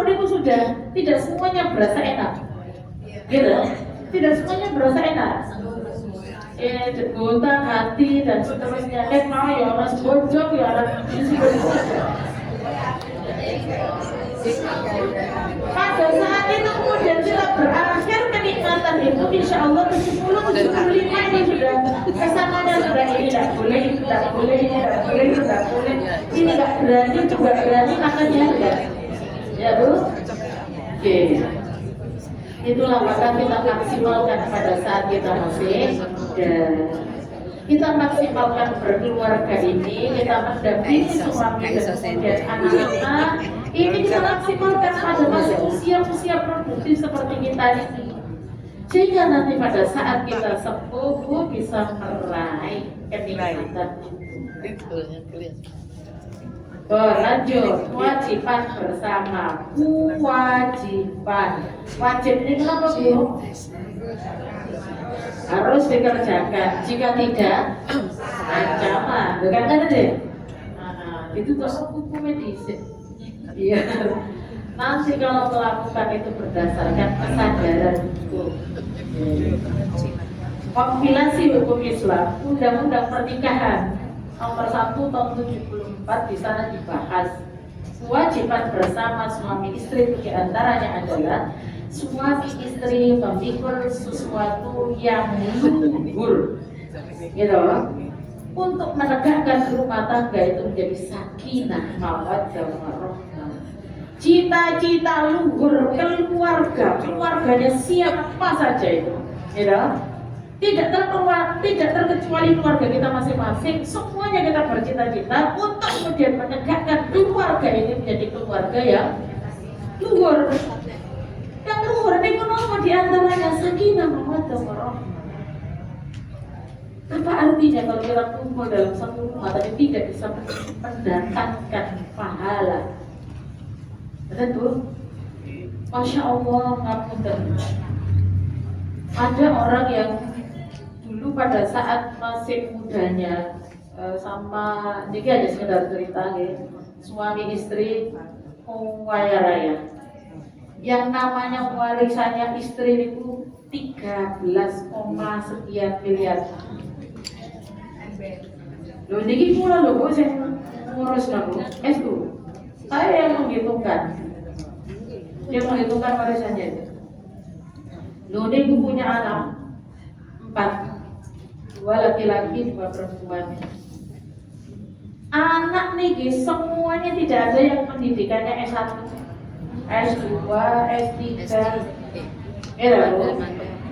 itu sudah tidak semuanya berasa enak. Gitu. Tidak semuanya berasa enak. Degutan hati dan seterusnya. Mau ya orang bojok ya orang pada saat itu kemudian kita berakhir kenikmatan itu, insya Allah ke 10-75 itu sudah kesananya sudah ini tidak boleh, ini tidak boleh, ini tidak boleh, ini tidak boleh, ini tidak berani, juga berani, makanya enggak. Ya Bu? Oke. Itulah maka kita maksimalkan pada saat kita masih muda. Kita maksimalkan berkeluarga ini, kita mendampingi suami dan kemudian anak-anak. Ini kita maksimalkan pada masa usia produktif seperti kita ini. Sehingga nanti pada saat kita sepuh bisa meraih kenikmatan itu. Lanjut, kewajiban bersama. Kewajiban. Wajib ini kenapa Bu? Harus dikerjakan. Jika tidak, ancaman. Bukan kan deh? Itu terus hukum medis. Iya. Nanti kalau melakukan itu berdasarkan kesadaran hukum. Kompilasi hukum Islam, Undang-Undang Pernikahan nomor 1 tahun 74 di sana dibahas kewajiban bersama suami istri itu diantaranya adalah suami istri memikul sesuatu yang luhur, gitu, untuk menegakkan rumah tangga itu menjadi sakinah mawaddah warahmah. Cita-cita luhur keluarganya siapa saja itu, gitu. Tidak terkecuali keluarga kita masing-masing, semuanya kita bercita-cita untuk kemudian menegakkan keluarga ini menjadi keluarga yang luhur. Yang luhur ini kenapa diantaranya sakinah mawaddah warahmah. Apa artinya kalau kita kumpul dalam satu rumah tapi tidak bisa mendatangkan pahala? Betul? Masya Allah, ngapunten. Ada orang yang dulu pada saat masih mudanya sama ini aja sekedar cerita ya, suami istri kaya raya. Yang namanya warisannya istri itu 13, sekian miliar. Loh ini pula loh Bu, saya ngurus kamu itu. Saya yang menghitungkan. Dia menghitungkan warisannya itu. Loh ini punya anak 4, 2 laki-laki 2 perempuan. Anak nih semuanya tidak ada yang pendidikannya S1, S2, S3,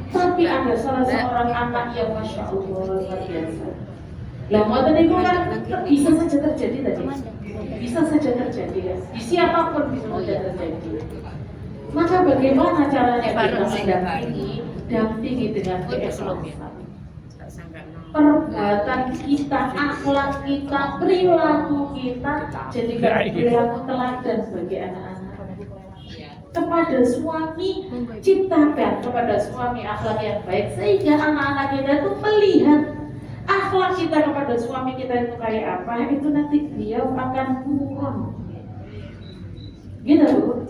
tapi ada salah seorang anak yang masya Allah luar biasa. Lah ngoten niku kan bisa saja terjadi tadi, bisa saja terjadi ya. Di siapapun bisa saja terjadi. Maka bagaimana caranya kita dampingi dengan keikhlasan? Perbuatan kita, akhlak kita, perilaku kita jadikan perilaku teladan bagi anak-anak. Kepada suami ciptakan kepada suami akhlak yang baik sehingga anak-anak kita itu melihat akhlak kita kepada suami kita itu kayak apa, itu nanti beliau akan turun. Gitu Bu.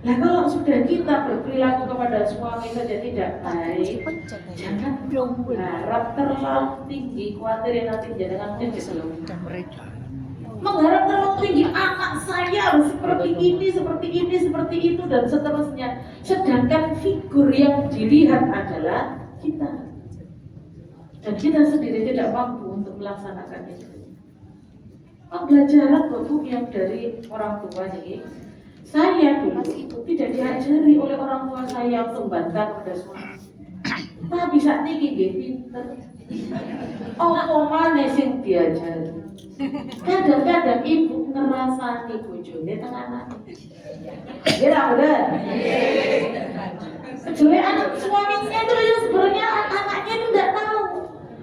Nah kalau sudah kita berperilaku kepada suami saja tidak baik, jangan mengharap terlalu tinggi, khawatir nanti jangan mengharap terlalu tinggi anak saya harus seperti ini, seperti itu dan seterusnya. Sedangkan figur yang dilihat adalah kita. Dan kita sendiri tidak mampu untuk melaksanakan itu. Pembelajaran Bu yang dari orang tua ini, saya dulu tidak diajari oleh orang tua saya untuk bantah pada suami. Tapi saat ini nggih pinter. Oh, mana sing diajari? Kadang-kadang ibu ngerasani bojone teng anake. Kira bener? Kecuali anak suaminya itu yang sebenarnya anaknya itu tidak tahu.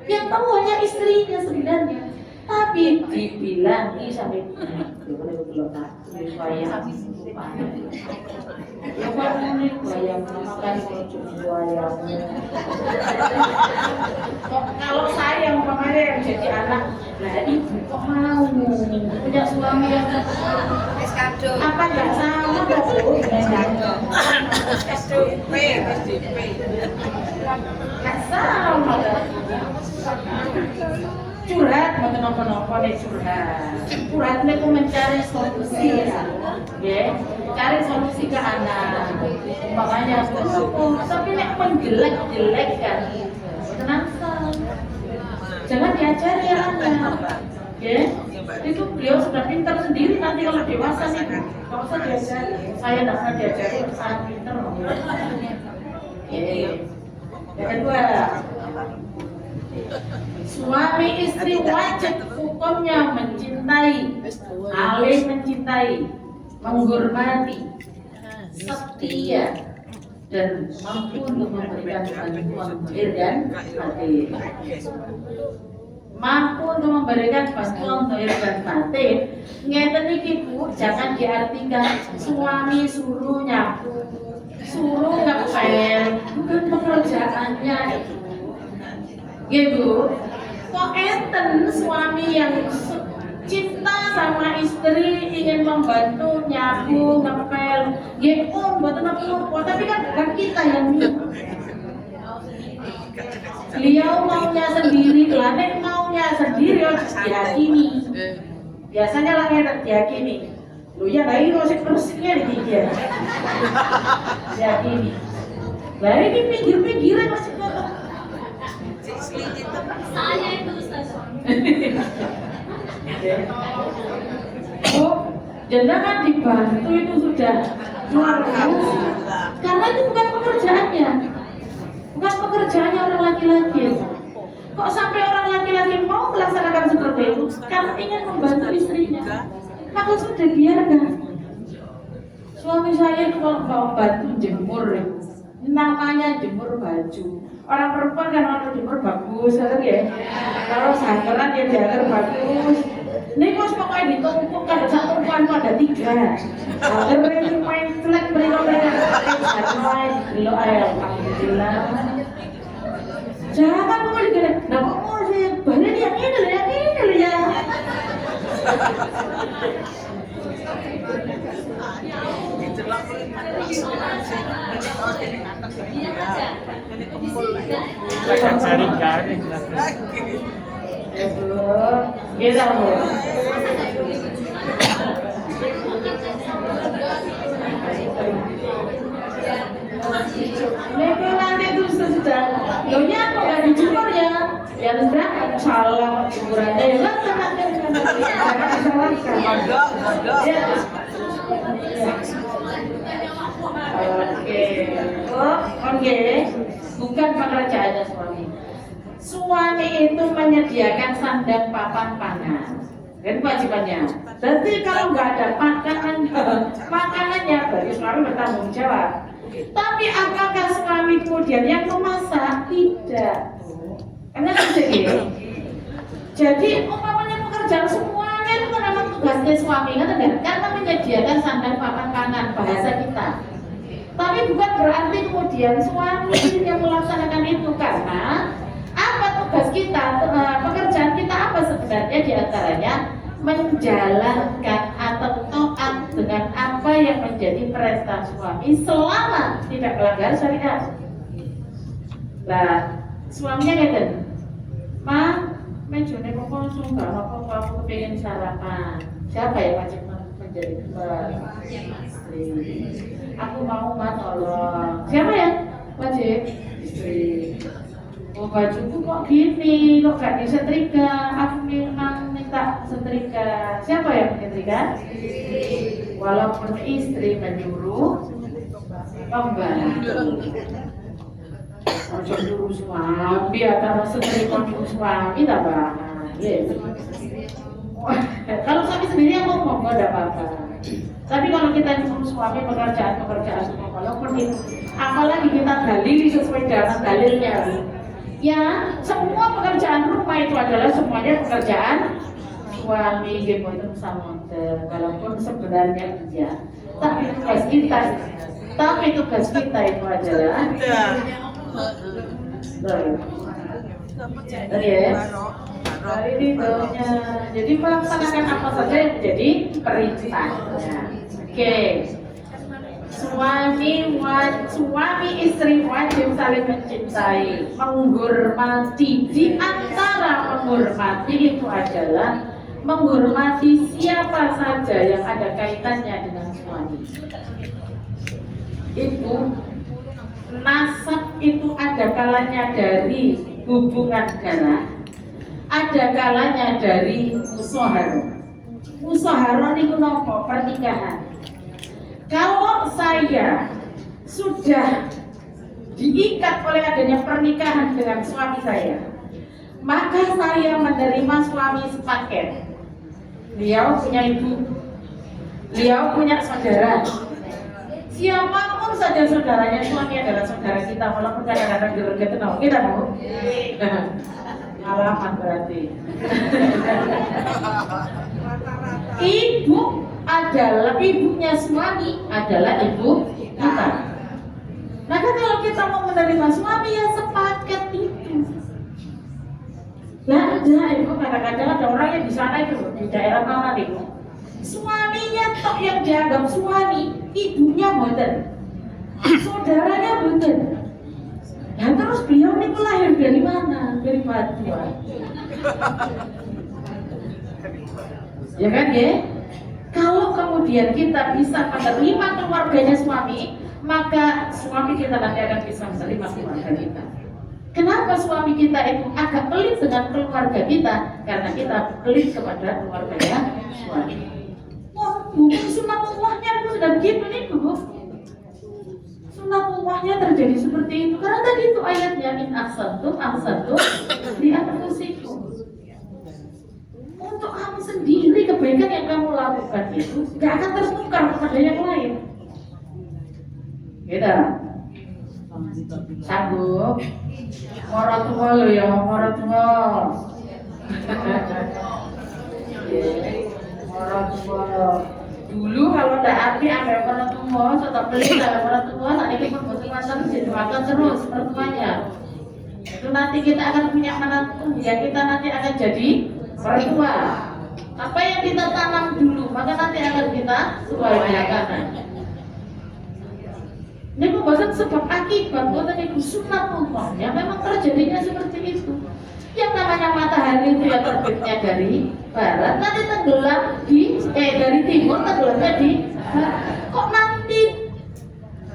Yang tahu hanya istrinya sebenarnya. Tapi dibilangi sampai Kalau belum tak, wayang. Ya kan ini wayang makan wayang. Kok kalau saya umpamanya yang jadi anak, nah ibu kok mau punya suami yang apa nggak sama kok bu? SDP. Nggak sama. Curhat, mau nopo-nopo nih curhat itu mencari solusi ya, cari solusi ke anak. Makanya tapi nek menjelek kan, kenapa? Jangan diajari ya anak, ya. Itu beliau sudah pintar sendiri nanti kalau dewasa nih, nggak usah diajari. Saya nggak pernah diajari, sangat pintar loh. Yang kedua, suami istri wajib hukumnya mencintai, saling mencintai, menghormati, setia, dan mampu untuk memberikan bantuan lahir dan batin. Mampu untuk memberikan bantuan lahir dan batin. Ngeten iki Bu, jangan diartikan suami suruh nyapu, suruh ngepel, bukan pekerjaannya itu. Gitu, kok enten suami yang cinta sama istri ingin membantu nyapu, ngepel, ya pun buat apa, tapi kan bukan kita yang beliau maunya sendiri, Lanek maunya sendiri harus diyakini. Biasanya lah yang diyakini, lu ya lagi masih bersihnya di dia, diyakini. Lah ini pinggir-pinggirnya masih kotor. Saya itu Ustaz. Oh, jangan dibantu itu sudah luar biasa. Karena itu bukan pekerjaannya, bukan pekerjaannya orang laki-laki. Kok sampai orang laki-laki mau melaksanakan seperti itu? Karena ingin membantu istrinya, maka sudah biarkan. Suami saya itu kalau mau bantu jemur, namanya jemur baju. Orang perempuan kan orang jemur bagus, ya. Kalau santeran dia diagar bagus. Ini kos pokoknya ditumpuk kan satu perempuan itu ada 3. Agar main flag mereka main belum ayam, alhamdulillah. Jangan mau digini, nah kok mau sih balik yang ini loh ya. Cari-cari. Kita mau. Nanti itu sudah, lonya kok nggak dijemur ya? Ya sudah, salah jemurannya ya lah, jangan disalahkan. Oke, bukan pekerjaannya suami. Suami itu menyediakan sandang papan pangan, itu wajibannya. Berarti kalau nggak ada makanannya berarti suami bertanggung jawab. Tapi apakah suami kemudian yang memasak? Tidak. Karena terjadi. Jadi umpamanya pekerjaan semuanya itu kan memang tugasnya suami, kan tidak? Karena menyediakan sandang papan pangan bahasa kita. Tapi bukan berarti kemudian suami yang melaksanakan itu, karena apa tugas kita, pekerjaan kita apa sebenarnya diantaranya menjalankan atau taat dengan apa yang menjadi perintah suami selama tidak melanggar syariat. Nah, suaminya ngeten, "Ma, mejone kok kosong gak apa-apa, aku pengen sarapan." Siapa yang wajib menjadi istri? Aku mau tolong. Siapa ya wajib? Istri. Oh, bajuku kok gini, kok gak disetrika? Aku memang minta setrika. Siapa yang menyetrika? Walaupun istri menyuruh pembantu. Ojo nyuruh suami atau setrika nyuruh suami tak bahan. Kalau suami sendiri yang ngomong nggak ada apa-apa. Tapi kalau kita nyuruh suami pekerjaan semua, walaupun itu, apalagi kita dalili sesuai dengan dalilnya. Ya, semua pekerjaan rumah itu adalah semuanya pekerjaan suami, gitu sama. walaupun sebenarnya iya, tapi tugas kita itu adalah ini tuhnya. Jadi melaksanakan apa saja yang menjadi perintahnya. Oke. Suami istri wajib saling mencintai, menghormati. Di antara menghormati itu adalah menghormati siapa saja yang ada kaitannya dengan suami. Itu nasab itu ada kalanya dari hubungan darah, ada kalanya dari musaharah. Musaharah itu nopo pernikahan. Kalau saya sudah diikat oleh adanya pernikahan dengan suami saya, maka saya menerima suami sepaket. Beliau punya ibu, beliau punya saudara. Siapapun saja saudaranya, suami adalah saudara kita, walaupun kadang-kadang kita tahu, kita mau alamat berarti. Ibu adalah ibunya suami, adalah ibu kita. Maka kalau kita mau menerima suami ya sepaket itu. Nah, ada ibu kadang-kadang ada orang yang di sana itu di daerah mana ibu? Suaminya tok yang dianggap suami, ibunya boten, saudaranya boten. Nah terus beliau ini lahir dari mana? Dari Padua. Ya kan ya? Kalau kemudian kita bisa menerima keluarganya suami, maka suami kita nanti akan bisa menerima keluarga kita. Kenapa suami kita itu agak pelit dengan keluarga kita? Karena kita pelit kepada keluarganya suami. Bukan sunatullahnya itu sudah begitu nih Bu. Sunatullahnya terjadi seperti itu. Karena tadi itu ayatnya in ahsantum li anfusikum. Untuk kamu sendiri kebaikan yang kamu lakukan itu gak akan tertukar kepada yang lain. Gitu. Sanggup. Moratua lo ya, moratua. Moratua. Dulu kalau tidak api ambil moratua, tetap beli ambil moratua. Saat ini pun butuh macam didoakan terus pertuanya. Itu nanti kita akan punya menantu, ya kita nanti akan jadi mertua. Apa yang kita tanam dulu, maka nanti akan kita tuai belakangan. Ini pembahasan sebab akibat, bukan itu sunatullah. Ya memang terjadinya seperti itu. Yang namanya matahari itu ya terbitnya dari barat, nanti tenggelam dari timur, tenggelamnya di barat. Kok nanti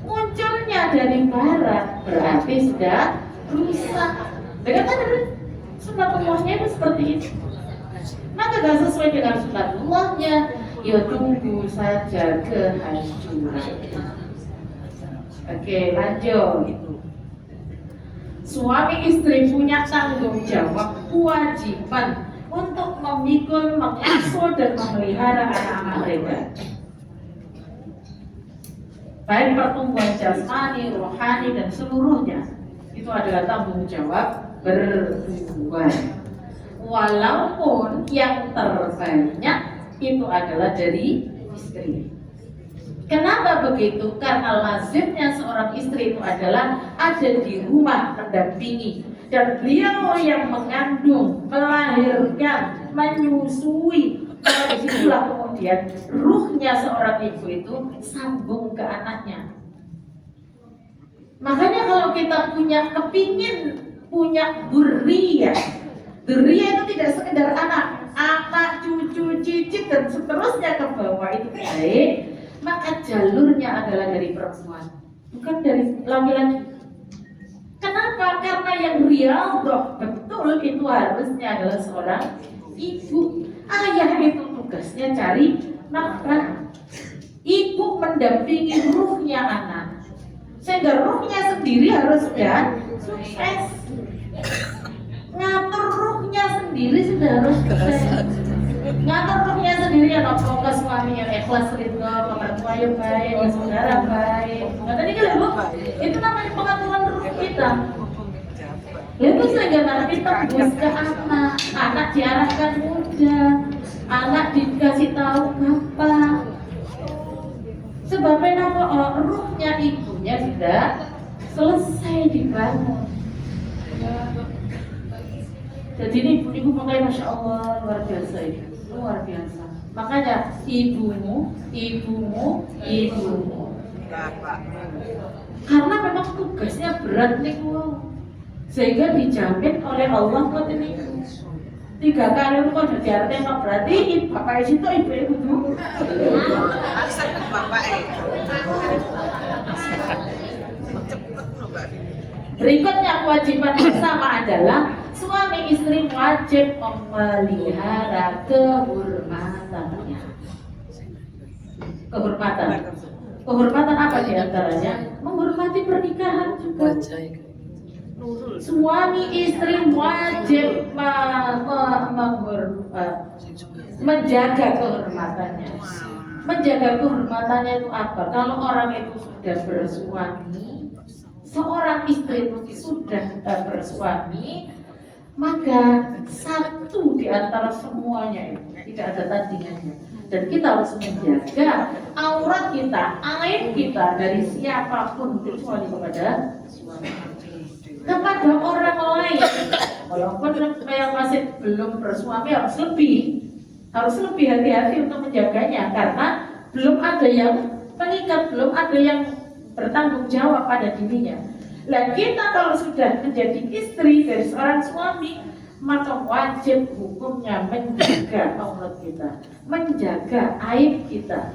munculnya dari barat, berarti sudah rusak. Dengan tadi sunatullahnya itu seperti itu. Maka gak sesuai dengan sunatullahnya, ya tunggu saja kehancuran. Oke, lanjut. Suami istri punya tanggung jawab, kewajiban untuk memikul, mengasuh dan memelihara anak-anak mereka. Baik pertumbuhan jasmani, rohani dan seluruhnya itu adalah tanggung jawab berdua. Walaupun yang terbanyak itu adalah dari istri. Kenapa begitu? Karena lazimnya seorang istri itu adalah ada di rumah mendampingi, dan beliau yang mengandung, melahirkan, menyusui. Disitulah kemudian ruhnya seorang ibu itu sambung ke anaknya. Makanya kalau kita kepingin punya dzurriyyah itu tidak sekedar anak, cucu, cicit dan seterusnya ke bawah itu baik. Maka jalurnya adalah dari perempuan, bukan dari laki-laki. Kenapa? Karena yang riyadhah betul itu harusnya adalah seorang ibu. Ayah itu tugasnya cari nafkah. Ibu mendampingi ruhnya anak, sehingga ruhnya sendiri harus sudah sukses. Ngatur ruhnya sendiri sudah harus sukses. Ngatur ruhnya sendiri ya, semoga suami yang ikhlas ridho, mertua yang baik, saudara baik. Nah tadi kan Bu, itu namanya pengaturan ruh kita. Itu sehingga nanti tembus ke anak diarahkan muda. Anak dikasih tahu bapak. Sebabnya apa? Ruhnya ibunya sudah selesai dibangun. Jadi ini ibu makanya Masya Allah luar biasa ini, luar biasa. Makanya ibumu. Bapak. Karena memang tugasnya berat nih, sehingga dijamin oleh Allah buat ini. 3 kali itu kok jadi artinya berarti bapak itu ibu dulu. Harus bapak cepet loh Mbak. Berikutnya kewajiban bersama adalah suami istri wajib memelihara kehormatannya. Kehormatan apa diantaranya? Menghormati pernikahan juga. Suami istri wajib menjaga kehormatannya. Menjaga kehormatannya itu apa? Kalau orang itu sudah bersuami, seorang istri itu sudah bersuami, maka satu di antara semuanya itu tidak ada tandingannya. Dan kita harus menjaga aurat kita, aib kita dari siapapun kecuali kepada suami. Kepada orang lain, walaupun yang masih belum bersuami harus lebih hati-hati untuk menjaganya, karena belum ada yang mengikat, belum ada yang bertanggung jawab pada dirinya. Nah, kita kalau sudah menjadi istri dari seorang suami, maka wajib hukumnya menjaga aurat kita, menjaga aib kita.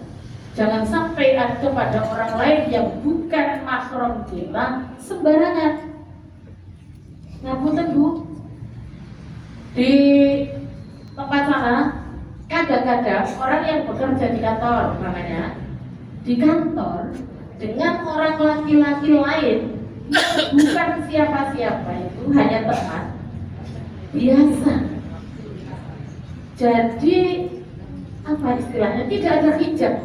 Jangan sampai ada pada orang lain yang bukan mahram kita sembarangan. Ngapunten Bu, di tempat sana kadang-kadang orang yang bekerja di kantor, namanya di kantor dengan orang laki-laki lain yang bukan siapa-siapa, itu hanya teman biasa. Jadi apa istilahnya, tidak ada hijab.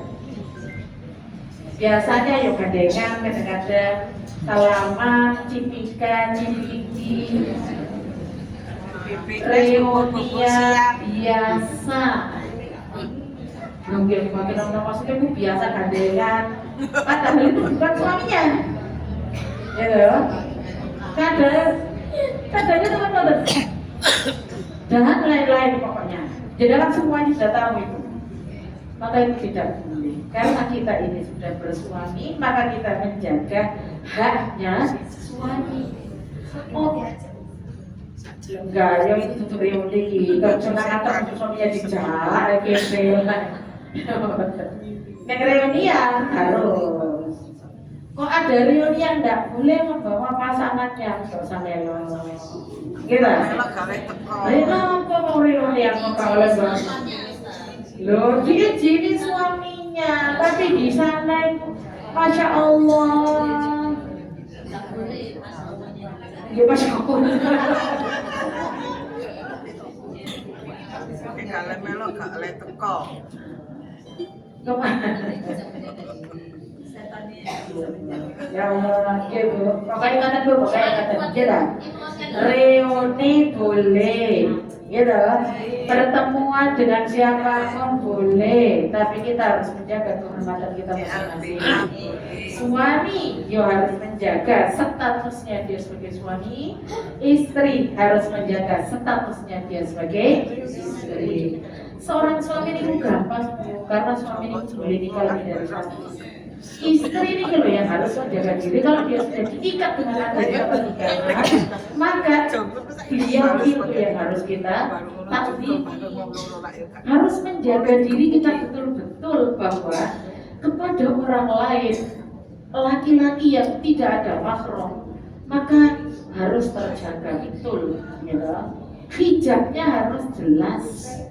Biasanya ya gandengan, kadang-kadang salaman, cipikan, cipiki, reunian biasa. Mungkin makin maksudnya itu biasa gandengan, padahal itu bukan suaminya. Ya loh. Kadang-kadang teman-teman dan lain-lain pokoknya. Jadi kan semuanya sudah tahu itu. Maka itu tidak boleh. Karena kita ini sudah bersuami, maka kita menjaga haknya suami. Oh, enggak, yang itu reuni, kerjaan atau suaminya dijaga, yang reunian harus. Kok ada reuni yang enggak boleh membawa pasangannya, enggak usah melo. Gitu. Ayo kok mau reuni yang membawa loh, dia jadi suaminya, tapi di sana itu, Masya Allah. Ya Masya Allah. Kalau melok gak oleh teko. Ya Allah, ya Bu. Pokoknya kata Bu, kita. Reuni boleh. Gitu, pertemuan dengan siapapun boleh, tapi kita harus menjaga kehormatan kita masing-masing. Suami yo harus menjaga statusnya dia sebagai suami, istri harus menjaga statusnya dia sebagai istri. Seorang suami ini gampang, karena suami ini boleh nikah lebih dari satu. Istri ini loh yang harus menjaga diri. Kalau dia sudah diikat dengan adanya pernikahan, maka beliau itu yang harus kita taati. Harus menjaga diri kita betul-betul bahwa kepada orang lain, laki-laki yang tidak ada mahram, maka harus terjaga betul, ya. Hijabnya harus jelas.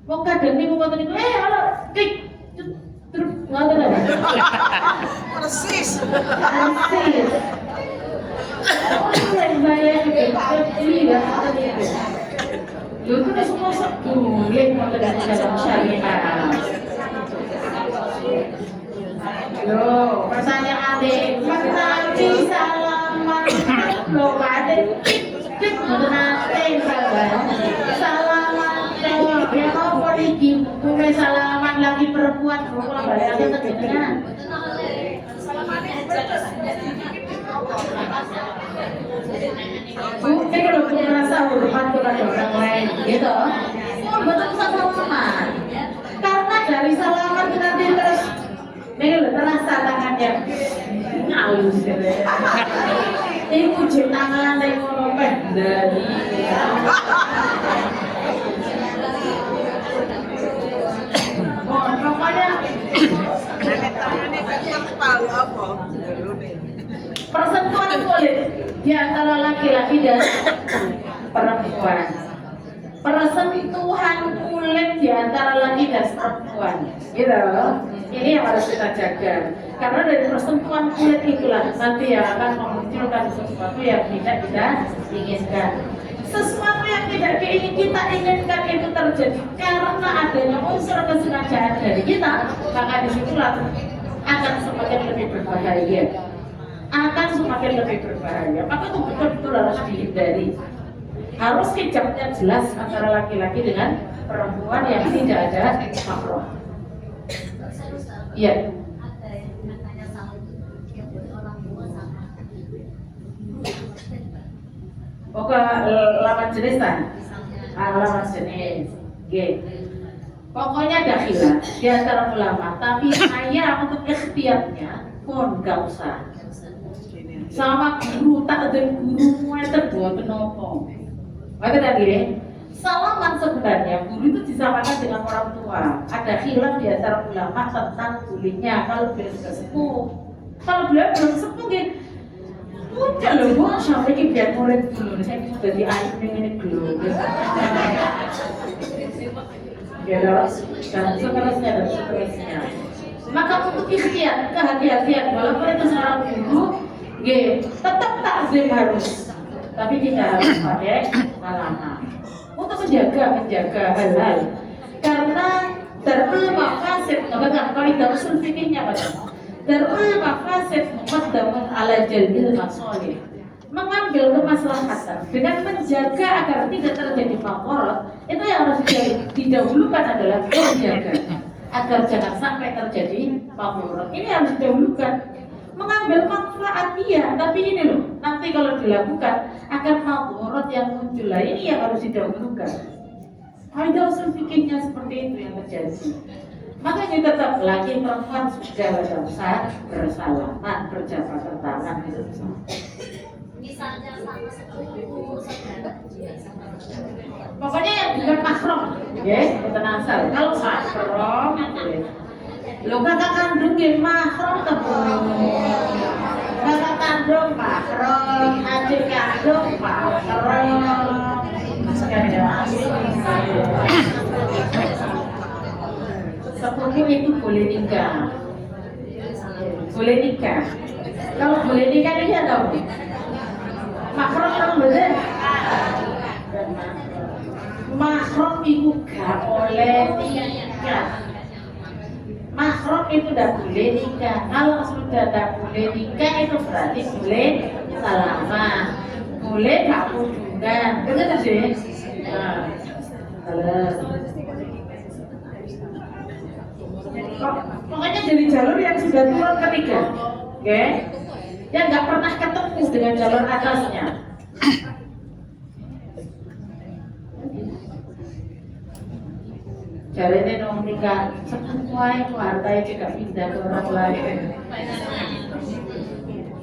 Mau kadang nih mau itu, halo, klik. Terus ngoten apa? Persis. Persis. Oh, saya juga ini ya, itu. Lu tuh udah semua boleh ngoten dalam syariat. Loh, pertanyaan nanti salaman lo ada cik nanti salaman boleh salaman lagi perempuan, kalau balik lagi ke jenengan. Mungkin kalau punya rasa hormat kepada orang lain, gitu. Oh, betul salaman. Karena dari salaman kita nanti terus, ini loh terasa tangannya halus gitu. Ini puji tangan yang ngomong dari. Pokoknya Nenek tangannya kan terpal apa? persentuhan kulit di antara laki-laki dan perempuan. Persentuhan kulit di antara laki dan perempuan, gitu. Ini yang harus kita jaga. Karena dari persentuhan kulit itulah nanti yang akan memunculkan sesuatu yang tidak kita inginkan. Sesuatu yang tidak kita inginkan itu terjadi karena adanya unsur kesengajaan dari kita, maka disitulah akan semakin lebih berbahaya. Akan semakin lebih berbahaya. Maka itu betul-betul harus dihindari. Harus hijabnya jelas antara laki-laki dengan perempuan yang tidak ada mahram. Iya. Lawan jenis kan? Lawan jenis. G. Pokoknya ada khilaf di antara ulama, tapi saya untuk ikhtiarnya pun gak usah. Sama guru tak ada guru itu buat penopo. Maka tadi salaman sebenarnya guru itu disamakan dengan orang tua. Ada khilaf di antara ulama tentang bolehnya kalau beliau sudah sepuh. Kalau beliau belum sepuh, udah loh, gue sampai ke biar murid dulu. Saya sudah di air ini dulu. Ya dan seterusnya dan seterusnya. Maka untuk ikhtiar, kehati-hatian walaupun itu seorang guru, tetap takzim harus, tapi tidak harus pakai salaman. Untuk menjaga hal-hal, karena darul mafasid, kalau tidak usul fikihnya macam darul mafasid muqaddamun ala jalbil masolih. Mengambil kemaslahatan dengan menjaga agar tidak terjadi makorot, itu yang harus didahulukan adalah menjaga agar jangan sampai terjadi makorot. Ini harus didahulukan. Mengambil manfaat iya, tapi ini loh, nanti kalau dilakukan akan makorot yang muncul. Ini yang harus didahulukan. Kaidah usul fikihnya seperti itu yang terjadi. Makanya tetap laki perempuan sudah berusaha bersalaman, berjabat tangan gitu. Misalnya sama sepupu, Pokoknya yang bukan mahram, ya, tenang asal. Kalau mahram, lo kakak kandung ya mahram tepung, kakak kandung mahram, adik kandung mahram. Sepupu itu boleh nikah, Kalau boleh nikah ini ada apa? Mahram kan bener. Mahram itu gak boleh nikah. Mahram itu tidak boleh nikah. Kalau sudah tidak boleh nikah itu berarti boleh salaman, boleh gak kunjungan. Bener sih? Nah, pokoknya dari jalur yang sudah turun ketiga, oke? Yang nggak pernah ketemu dengan jalur atasnya. Caranya dong nikah, semua itu hartanya tidak pindah ke orang lain.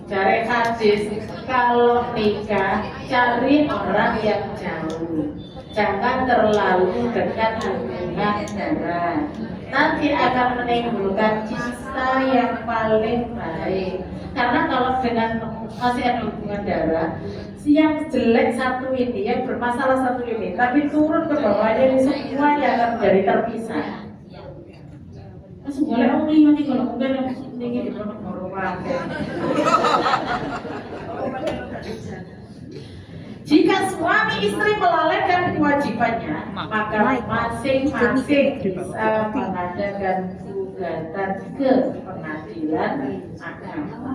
Cari hadis, kalau nikah cari orang yang jauh, jangan terlalu dekat hubungan darah. Nanti akan menimbulkan cinta yang paling baik. Karena kalau dengan masih ada hubungan darah, yang jelek satu ini, yang bermasalah satu ini, tapi turun ke bawahnya ini semuanya akan menjadi terpisah. Terus boleh orang lihat nih kalau mungkin yang tinggi di bawah. Jika suami istri melalaikan kewajibannya, maka masing-masing bisa mengadakan gugatan ke pengadilan agama.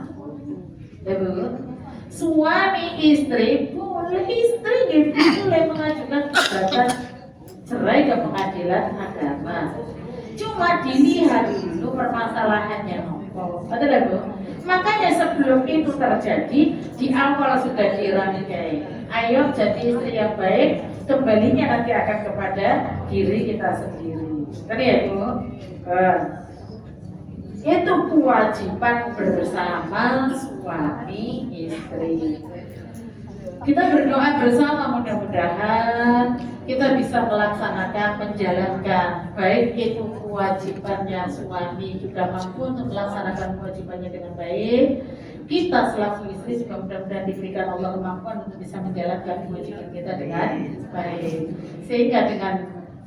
Suami istri boleh mengajukan gugatan cerai ke pengadilan agama. Cuma dilihat dulu permasalahannya nopo. Betul ya Bu? Makanya sebelum itu terjadi, di awal sudah dirangkai. Ayo jadi istri yang baik, kembalinya nanti akan kepada diri kita sendiri. Tadi ya Bu? Itu kewajiban bersama suami istri. Kita berdoa bersama, mudah-mudahan kita bisa melaksanakan, menjalankan baik itu kewajibannya suami juga mampu untuk melaksanakan kewajibannya dengan baik. Kita selaku istri juga mudah-mudahan diberikan Allah kemampuan untuk bisa menjalankan kewajiban kita dengan baik. Sehingga dengan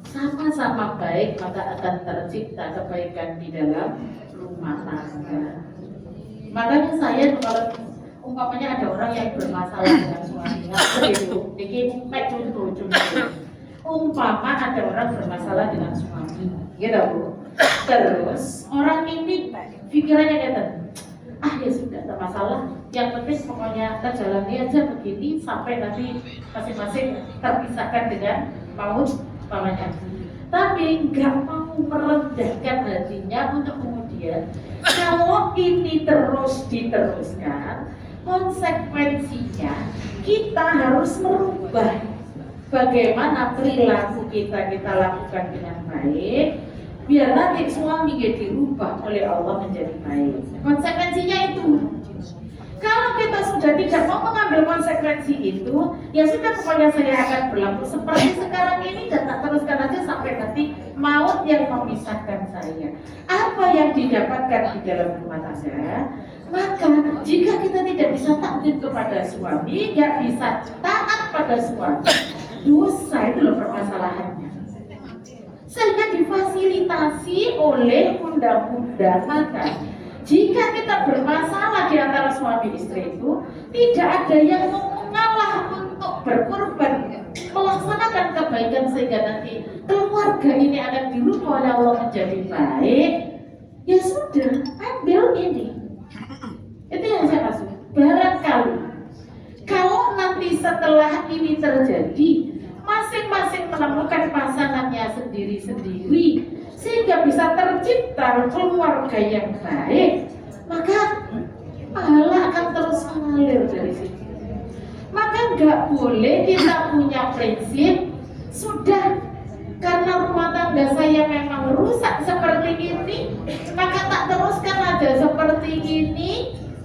sama-sama baik maka akan tercipta kebaikan di dalam rumah tangga. Makanya saya kalau umpamanya ada orang yang bermasalah dengan suaminya, begitu, contoh. Umpama ada orang bermasalah dengan suami, gitu Bu. Terus orang ini pikirannya kata, ya sudah, tak masalah. Yang penting pokoknya kita jalani aja begini sampai nanti masing-masing terpisahkan dengan maut pamannya. Tapi nggak mau merendahkan hatinya untuk kemudian kalau ini terus diteruskan, konsekuensinya kita harus merubah bagaimana perilaku kita lakukan dengan baik biar nanti suami dirubah oleh Allah menjadi baik. Konsekuensinya itu. Kalau kita sudah tidak mau mengambil konsekuensi itu, ya sudah pokoknya saya akan berlaku seperti sekarang ini dan tak teruskan aja sampai nanti maut yang memisahkan saya. Apa yang didapatkan di dalam rumah tangga? Maka jika kita tidak bisa taat kepada suami, nggak bisa taat pada suami, dosa itu loh permasalahannya. Sehingga difasilitasi oleh undang-undang. Maka jika kita bermasalah di antara suami istri itu, tidak ada yang mau mengalah untuk berkorban melaksanakan kebaikan sehingga nanti keluarga ini akan dirubah oleh Allah menjadi baik. Ya sudah, ambil ini. Itu yang saya maksud. Barangkali kalau nanti setelah ini terjadi, masing-masing menemukan pasangannya sendiri-sendiri sehingga bisa tercipta keluarga yang baik, maka pahala akan terus mengalir dari situ. Maka nggak boleh kita punya prinsip sudah karena rumah tangga saya memang rusak seperti ini, maka tak teruskan aja seperti ini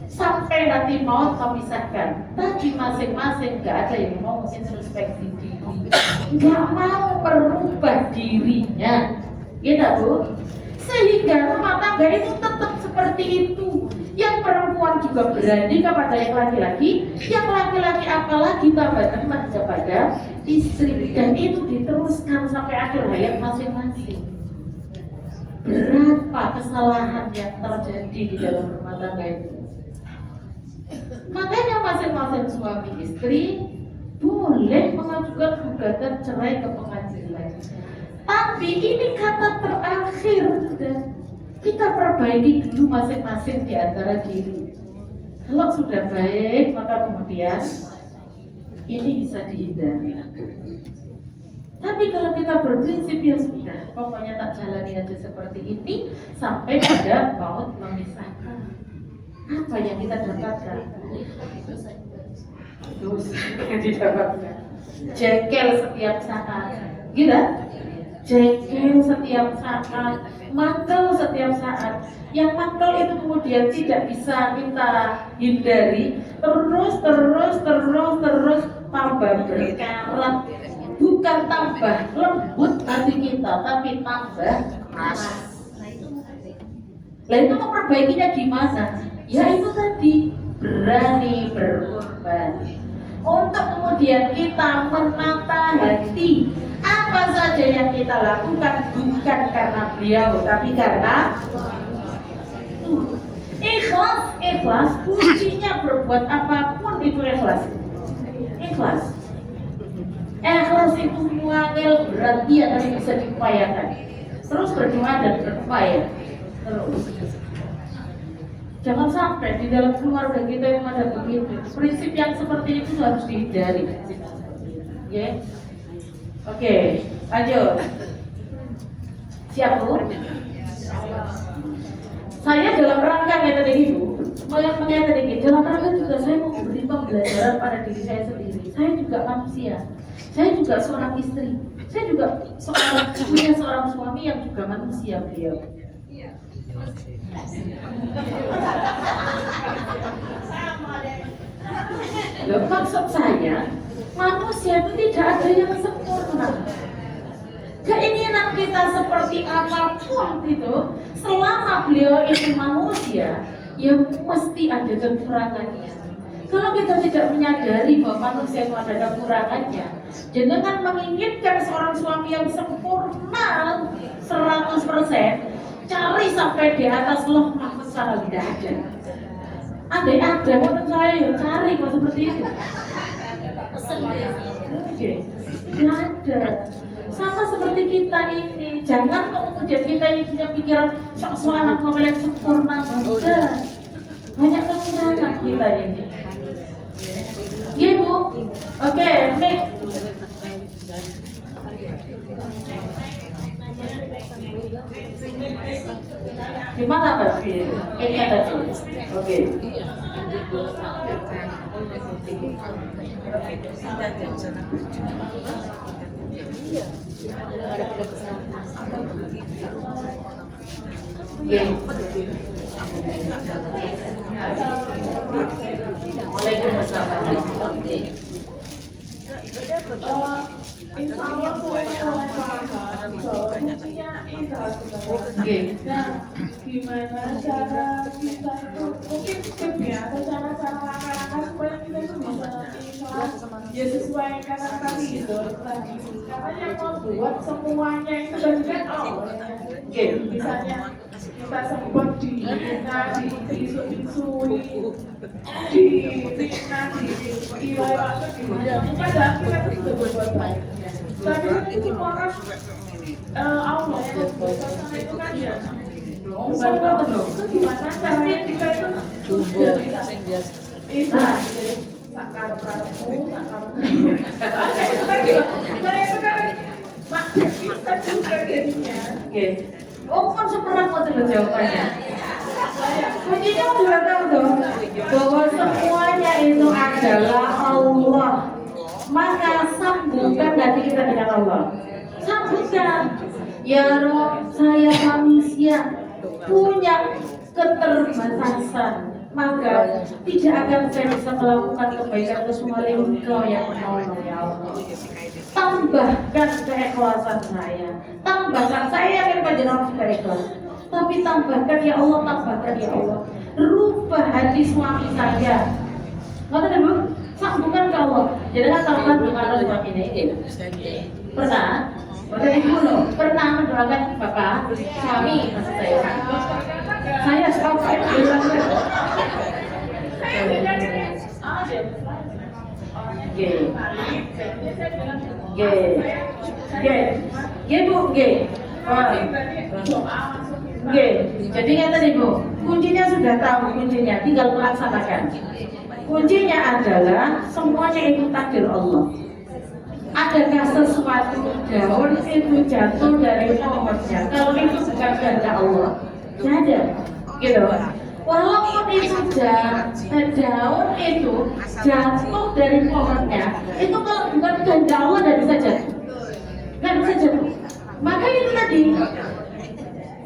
sampai nanti maut memisahkan. Tapi masing-masing nggak ada yang mau introspeksi diri, nggak mau merubah dirinya. Gitu Bu, sehingga rumah tangga itu tetap seperti itu. Yang perempuan juga berani kepada yang laki-laki, yang laki-laki apalagi tambah-tambah kepada istri, dan itu diteruskan sampai akhir hayat masing-masing. Berapa kesalahan yang terjadi di dalam rumah tangga itu? Makanya masing-masing suami istri boleh mengajukan gugatan cerai ke pengadilan. Tapi ini kata terakhir, kita perbaiki dulu masing-masing di antara diri. Kalau sudah baik, maka kemudian ini bisa dihindari. Tapi kalau kita berprinsip ya sudah, pokoknya tak jalani aja seperti ini sampai pada maut memisahkan. Apa yang kita dapatkan? Dosa yang didapatkan. Jengkel setiap saat, gila. Jengkel setiap saat, mantel setiap saat. Yang mantel itu kemudian tidak bisa kita hindari, terus tambah berkarat. Bukan tambah lembut hati kita, tapi tambah keras. Lah itu memperbaikinya gimana? Ya itu tadi, berani berkorban. Untuk kemudian kita menata hati. Apa saja yang kita lakukan bukan karena beliau, tapi karena ikhlas. Kuncinya berbuat apapun itu ikhlas. Ikhlas itu muangil berat tapi bisa diupayakan. Terus berdoa dan berupaya. Terus. Jangan sampai di dalam keluarga kita yang ada begitu. Prinsip yang seperti itu harus dihindari. Ya. Oke, lanjut. Siap Bu? Saya dalam rangka yang tadi Ibu, mengatakan ini, dalam rangka juga saya mau memberi pembelajaran pada diri saya sendiri. Saya juga manusia, saya juga seorang istri, saya juga punya seorang suami yang juga manusia beliau. Loh, maksud saya, manusia itu tidak ada yang sempurna. Keinginan kita seperti apapun itu, selama beliau itu manusia, ya mesti ada kekurangannya. Kalau kita tidak menyadari bahwa manusia itu ada kekurangannya, jangan menginginkan seorang suami yang sempurna 100%, cari sampai di atas loh mahfuz salah tidak ada. Andai ada, menurut saya ya cari kok seperti itu. Oke, tidak ada. Sama seperti kita ini, jangan kemudian kita ini punya pikiran sok-sokan yang sempurna. Enggak, banyak kekurangan kita ini. Iya Bu, oke, nih. Gimana Mbak? Ini ada tuh. Oke. Gimana cara kita itu mungkin tips ya atau cara-cara langkah-langkah supaya kita itu bisa ikhlas ya sesuai kata tadi gitu tadi karena yang membuat semuanya itu dari kan misalnya kita sempat disui dilewat padahal kita itu sudah berbuat baik tapi itu orang Allah yang membuat itu kan ya gimana caranya kita itu bisa sakar pramu kita juga jadinya Oh kan seperti mau coba jawabannya. Kuncinya sudah tahu dong bahwa semuanya itu adalah Allah. Maka sambungkan hati kita dengan Allah. Sambungkan. Ya Rob, saya manusia punya keterbatasan, maka tidak akan saya bisa melakukan kebaikan kecuali Engkau yang menolong ya Allah. Tambahkan keikhlasan saya, tambahkan saya yakin panjenengan sudah ikhlas, tapi tambahkan ya Allah, tambahkan ya Allah, rubah hati suami saya. Ngerti Bu? Sambungkan ke Allah. Jadi kan tambahkan gimana suami ini? Pernah? Bapak Ibu loh, pernah mendoakan Bapak suami maksud saya sampai bilang Jadi kata Ibu, kuncinya sudah tahu kuncinya, tinggal melaksanakan. Kuncinya adalah semuanya itu takdir Allah. Adakah sesuatu daun itu jatuh dari pohonnya? Kalau itu bukan kehendak Allah, tidak ada, gitu. Walaupun itu daun itu jatuh dari pohonnya, itu kalau bukan kehendak Allah tidak bisa jatuh, nggak bisa jatuh. Maka itu tadi,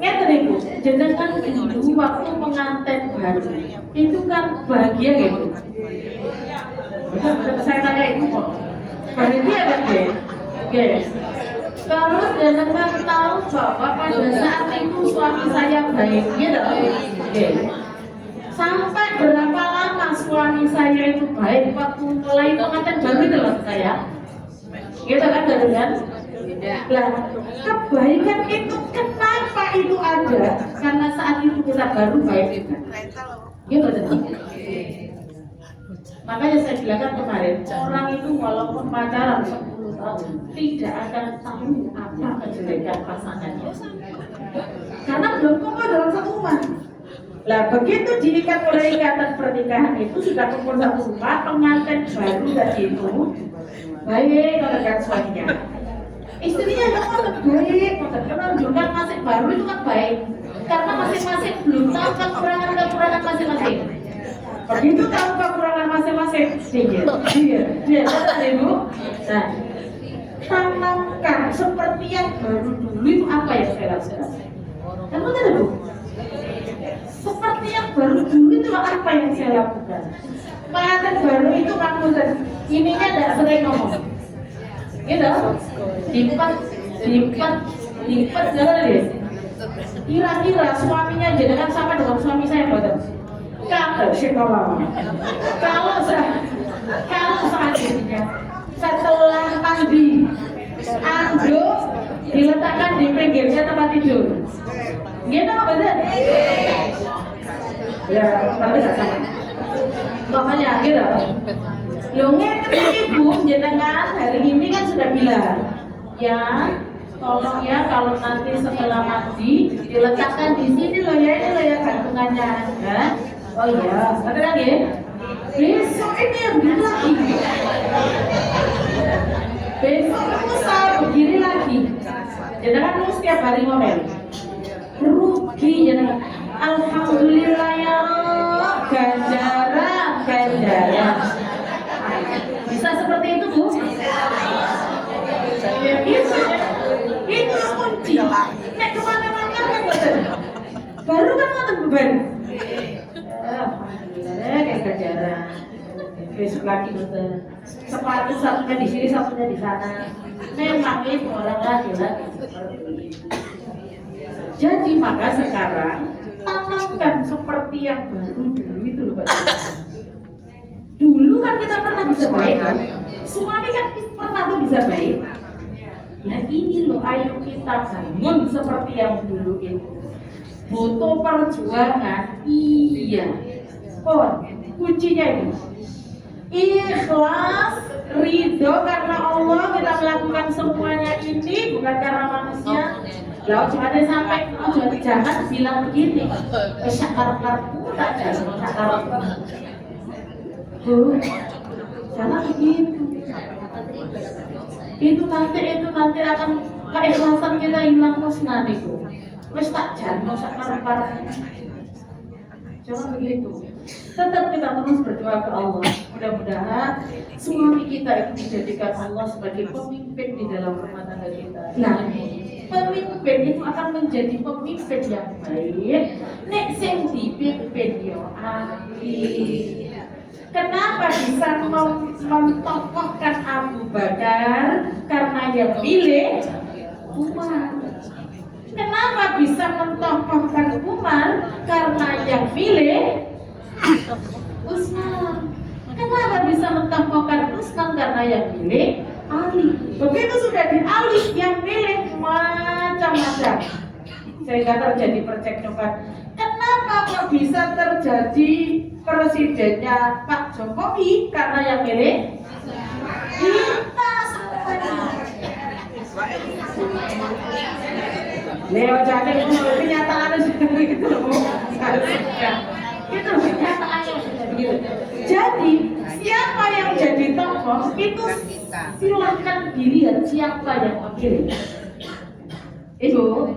Ibu, jangan dulu waktu pengantin baru, itu kan bahagia gitu. Saya tanya Ibu kok. Bahagia kan guys? Terus jangan tahu bahwa pada saat itu suami saya baik, gitu. Sampai berapa lama suami saya itu baik waktu mulai pengantin baru itu loh saya. Gitu kan kan? Nah, kebaikan itu kenapa itu ada? Karena saat itu kita baru baik juga. Gitu betul. Makanya saya bilang kan kemarin, orang itu walaupun pacaran 10 tahun tidak akan tahu apa kejelekan pasangannya, karena belum kumpul dalam satu rumah. Lah begitu diikat oleh ikatan pernikahan itu sudah kumpul satu rumah, pengantin baru tadi itu baik dengan suaminya. Istrinya yang baik, menunjukkan masing baru itu kan baik, karena masing-masing belum tahu kekurangan masing-masing. Begitu tahu kekurangan masing-masing, dia, ibu. Nah, tanamkan seperti yang baru dulu itu apa yang saya lakukan? Kamu tahu bu? Seperti yang baru dulu itu apa yang saya lakukan? Pengantin baru itu kamu ininya tidak sering ngomong, gitu. Lipat jalan deh. Kira-kira suaminya jenengan sama dengan suami saya betul? Kalau seandainya setelah mandi anduk diletakkan di pinggirnya tempat tidur, gitu apa betul? Ya, tapi nggak sama. Makanya gitu. Longnya ibu jenengan hari ini kan sudah bilang, ya tolong ya kalau nanti setelah mandi diletakkan di sini loh ya, ini loh ya gantungannya. Ya? Oh iya, ada lagi. Besok ini yang lagi. Besok kamu saya begini lagi. Jangan lu setiap hari ngomel. Rugi jangan. Alhamdulillah ya Allah, ganjaran. Bisa seperti itu bu? Itu kunci. Nek kemana-mana kan betul. Baru kan nggak beban. Alhamdulillah kayak ganjaran. Besok lagi betul. Sepatu satunya di sini, satunya di sana. Memang itu orang laki-laki seperti itu. Jadi maka sekarang tanamkan seperti yang baru dulu itu loh Pak. Dulu kan kita pernah bisa baik kan? Suami kan pernah tuh bisa baik. Nah ini loh, ayo kita bangun seperti yang dulu itu. Butuh perjuangan, iya. Kuncinya itu ikhlas, ridho karena Allah kita melakukan semuanya ini bukan karena manusia. Lalu jangan sampai jangan bilang begini, sakar-karku tak jangan sakar-karku. Jangan begitu. Itu nanti akan keikhlasan kita hilang musnah itu. Wes tak jangan sakar-karku. Jangan begitu. Tetap kita terus berdoa ke Allah. Mudah-mudahan suami kita itu dijadikan Allah sebagai pemimpin di dalam rumah tangga kita. Nah, pemimpin itu akan menjadi pemimpin yang baik. Nek sing dipimpin yo ahli. Kenapa bisa mentokohkan Abu Bakar? Karena yang pilih Umar. Kenapa bisa mentokohkan Umar? Karena yang pilih Utsman. Kenapa bisa mentokohkan Utsman? Karena yang pilih Ali. Begitu sudah di Ali, yang pilih macam-macam, sehingga terjadi percekcokan. Kenapa kok bisa terjadi presidennya Pak Jokowi? Karena yang pilih kita semuanya. Leo jadi itu kenyataan seperti itu loh. Itu kenyataannya begitu. Jadi siapa yang jadi tokoh itu silahkan dilihat siapa yang memilih. Ibu,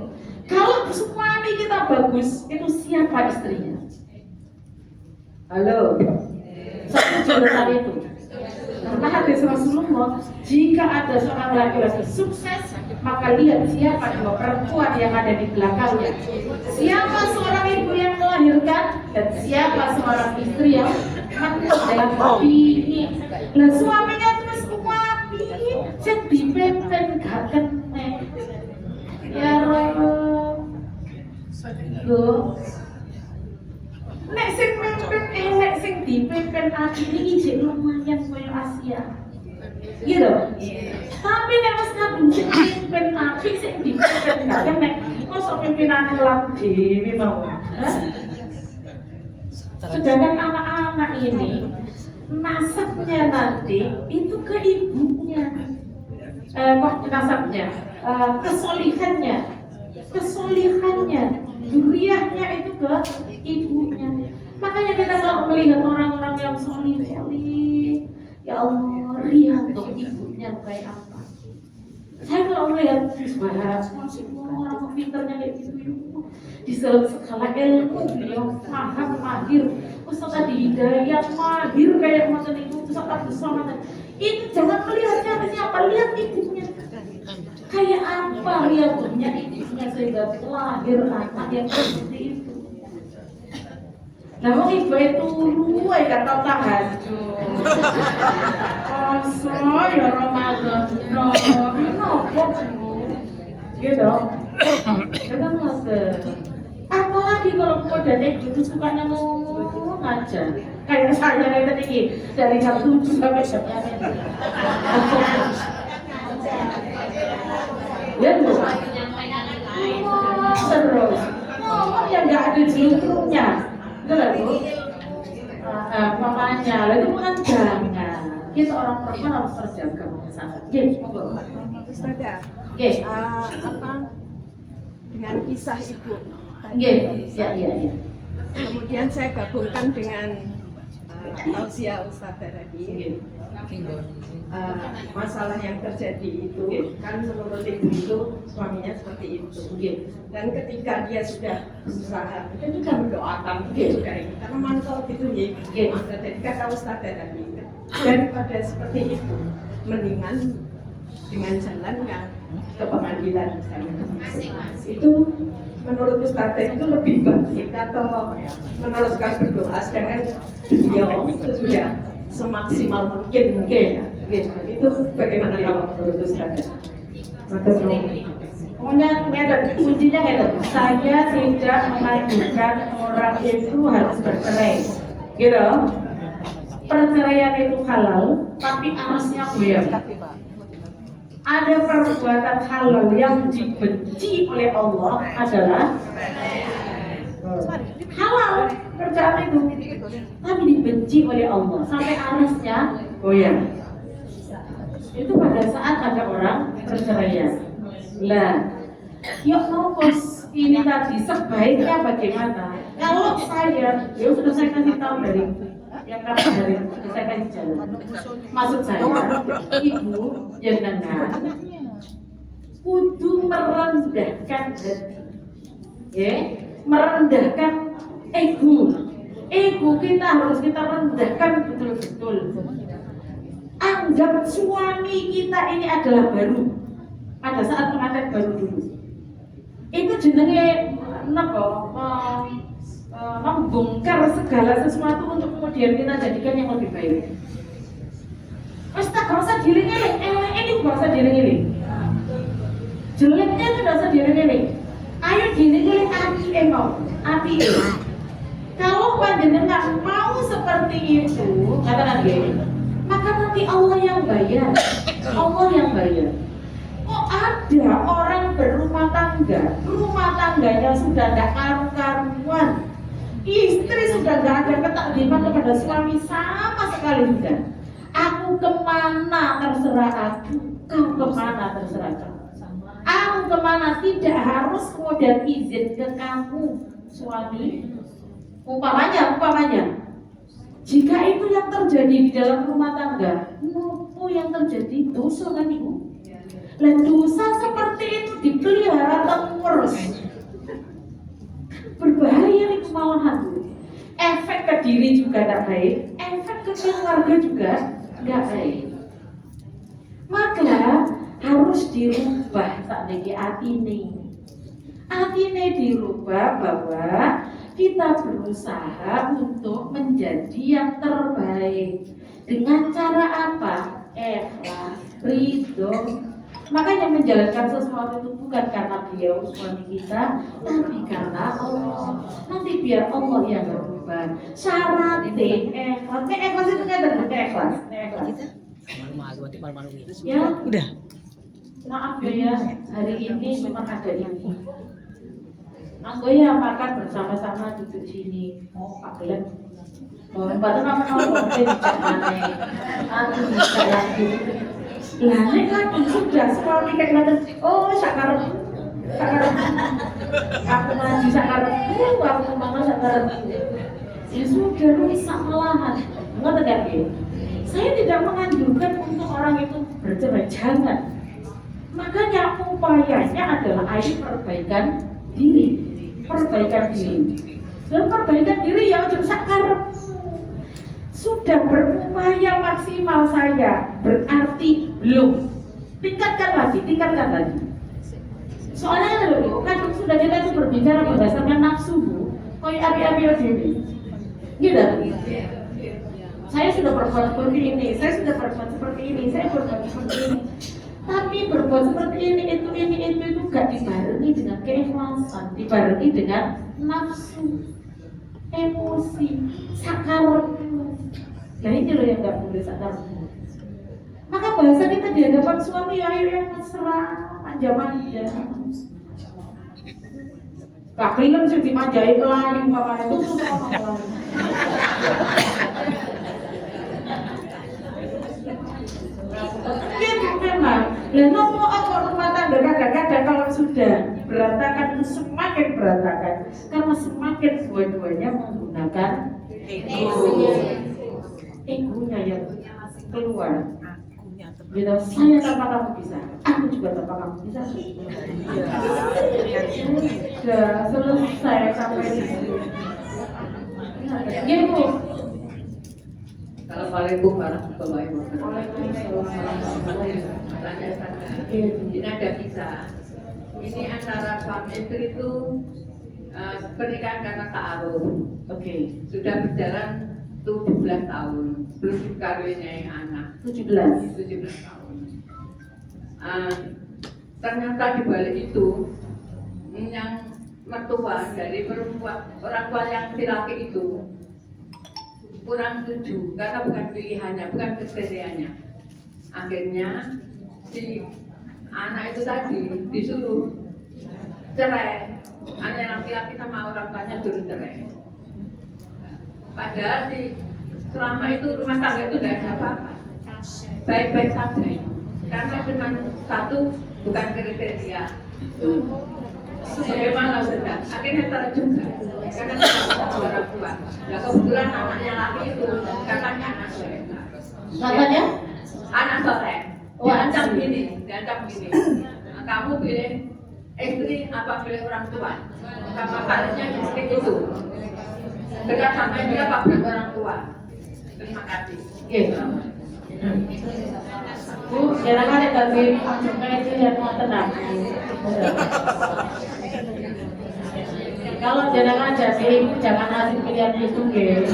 kalau suami kita bagus, itu siapa istrinya? Halo, setuju dengan itu? Karena hadis Rasulullah, jika ada seorang laki-laki sukses, maka lihat siapa dua perempuan yang ada di belakangnya. Siapa seorang ibu yang melahirkan dan siapa seorang istri yang mantap dalam opini. Nah suaminya terus wapi, saya dipimpin gak kena. Ya Rob, loh. Nek sing mimpin elek sing dipimpin ini ijek lumayan koyo Asia. Gitu. Tapi nek wis kabeh sing mimpin api sing dipimpin gak nek kok pimpinane laku dhewe mau. Sedangkan anak-anak ini nasabnya nanti itu ke ibunya. Kok nasabnya? Kesolihannya, duriahnya itu ke ibunya. Makanya kita kalau melihat orang-orang yang solih, ya Allah, lihat tuh ibunya kayak apa. Saya kalau melihat bahas masih orang pinternya kayak gitu, di segala ilmu beliau paham, mahir. Ustaz tadi hidayat mahir kayak macam itu, Ustaz Abdul Somad. Itu jangan melihatnya siapa, lihat ibunya. Kayak apa lihat ibunya sehingga lahir anak yang seperti itu. Nah, ibu itu luwe kata tahajud. Puasa ya Ramadan. Kenapa gitu? Kan maksud. Apalagi kalau kemudian itu sukanya ngomong aja. Kayak saya kayak tadi dari jam 7 sampai jam 8. Ya terus. Terus. Ngomong yang nggak ada jelunturnya. Betul lah Bu? Mamanya, itu bukan jangan. Kita orang perempuan harus terjaga sangat. Yes, monggo. Ustazah, Yes. dengan kisah ibu. Yes, ya. Kemudian saya gabungkan dengan tausiah Ustazah tadi. Masalah yang terjadi itu kan menurut ibu itu suaminya seperti itu. Dan ketika dia sudah berusaha, dia juga mendoakan juga ini. Karena mantau gitu ya. Jadi kata Ustazah tadi, daripada seperti itu, mendingan dengan jalan yang ke pengadilan misalnya. Itu menurut Ustazah itu lebih baik atau meneruskan berdoa sedangkan beliau itu sudah semaksimal mungkin ya. Itu bagaimana kalau menurut Ustazah? Kemudian kuncinya itu, saya tidak mengajukan orang itu harus bercerai, gitu. Perceraian itu halal, tapi arusnya goyang. Ada perbuatan halal yang dibenci oleh Allah adalah halal kerjaan itu, tapi dibenci oleh Allah sampai arusnya goyang. Itu pada saat ada orang perceraian. Lah, yuk fokus ini tadi sebaiknya bagaimana? Kalau saya, ya sudah saya kasih tahu dari yang kata dari saya kasih jalan. Maksud saya, ibu jenengan kudu merendahkan hati, ya, merendahkan ego kita harus kita rendahkan betul-betul. Anggap suami kita ini adalah baru. Pada saat pengantin baru dulu itu jenenge membongkar segala sesuatu untuk kemudian kita jadikan yang lebih baik. Wes tak usah dieling-eling, ini gak usah dieling-eling. Jeleknya itu gak usah dieling-eling. Ayo dieling-eling api. Kalau panjenengan mau seperti itu, katakan gini, maka nanti Allah yang bayar. Kok ada orang berumah tangga, rumah tangganya sudah tidak karu-karuan, istri sudah tidak ada ketakdiman kepada suami sama sekali sudah. Aku kemana terserah aku, kau kemana terserah kamu. Aku kemana tidak harus kemudian izin ke kamu suami. Umpamanya, jika itu yang terjadi di dalam rumah tangga, apa yang terjadi dosa kan ibu? Dan dosa seperti itu dipelihara terus, berbahaya itu malahan. Efek ke diri juga tidak baik, efek ke keluarga juga tidak baik. Maka harus dirubah saat ini atine dirubah bahwa kita berusaha untuk menjadi yang terbaik. Dengan cara apa? Ikhlas, ridho. Makanya menjalankan sesuatu itu bukan karena beliau suami kita, tapi karena Allah. Nanti biar Allah yang berubah. Syaratnya ikhlas. Ikhlas itu kan berbeda ikhlas. Ya. Udah. Maaf ya, hari ini memang ada ini. Aku ya makan bersama-sama duduk sini. Pak Glenn. Bapak nama mungkin jangan aku bisa lagi. Lah nek kan sudah suami kayak ngoten. Oh, sakar. Aku ngaji sakar. Aku mama sakar. Ya sudah rusak malahan. Ngoten kan, Bu? Saya tidak menganjurkan untuk orang itu bercerai, jangan. Makanya upayanya adalah ayo perbaikan diri. Perbaikan diri. Dan perbaikan diri yang udah sakar. Sudah berupaya maksimal saya, berarti belum. Tingkatkan lagi. Soalnya kan sudah kita itu berbicara berdasarkan nafsu, Bu. Koi api-api sini. Gitu. Saya sudah berbuat seperti ini, saya sudah berbuat seperti ini, saya berbuat seperti ini. Tapi berbuat seperti ini, itu gak dibarengi dengan keikhlasan, dibarengi dengan nafsu, emosi, sakar. Nah ini loh yang gak boleh sakar. Maka bahasa kita di hadapan suami, ayo yang mesra, manja-manja. Gak film sih dimanjain lagi, mamanya itu sama lagi. Gitu memang. Dan ngomong rumah tangga kadang-kadang kalau sudah berantakan itu semakin berantakan karena semakin dua-duanya menggunakan egonya yang keluar. Gitu, saya tanpa kamu bisa, aku juga tanpa kamu bisa. Sudah selesai sampai di sini. Iya Bu. Assalamualaikum warahmatullahi wabarakatuh. Ini ada kisah. Ini antara suami istri itu pernikahan karena ta'aruf. Oke. Sudah berjalan 17 tahun, belum dikaruniai anak. 17 tahun. Ternyata di balik itu yang mertua dari perempuan orang tua yang laki itu kurang setuju karena bukan pilihannya, bukan kriterianya. Akhirnya si anak itu tadi disuruh cerai, hanya laki-laki sama orang tuanya suruh cerai. Padahal selama itu rumah tangga itu tidak ada apa-apa, baik-baik saja. Karena cuma satu bukan kriteria. Bagaimana sudah? Akhirnya terjungkal karena tidak orang tua. Nah kebetulan anaknya laki itu katanya anak soleh. Katanya? Anak soleh. Diancam gini. Nah, kamu pilih istri apa pilih orang tua? Sama baliknya seperti itu. Dekat sama dia apa pilih orang tua? Terima kasih. Gitu. Bu, jangan ada tapi kayak itu yang mau tenang. Kalau jangan jadi jangan ngasih pilihan itu, guys.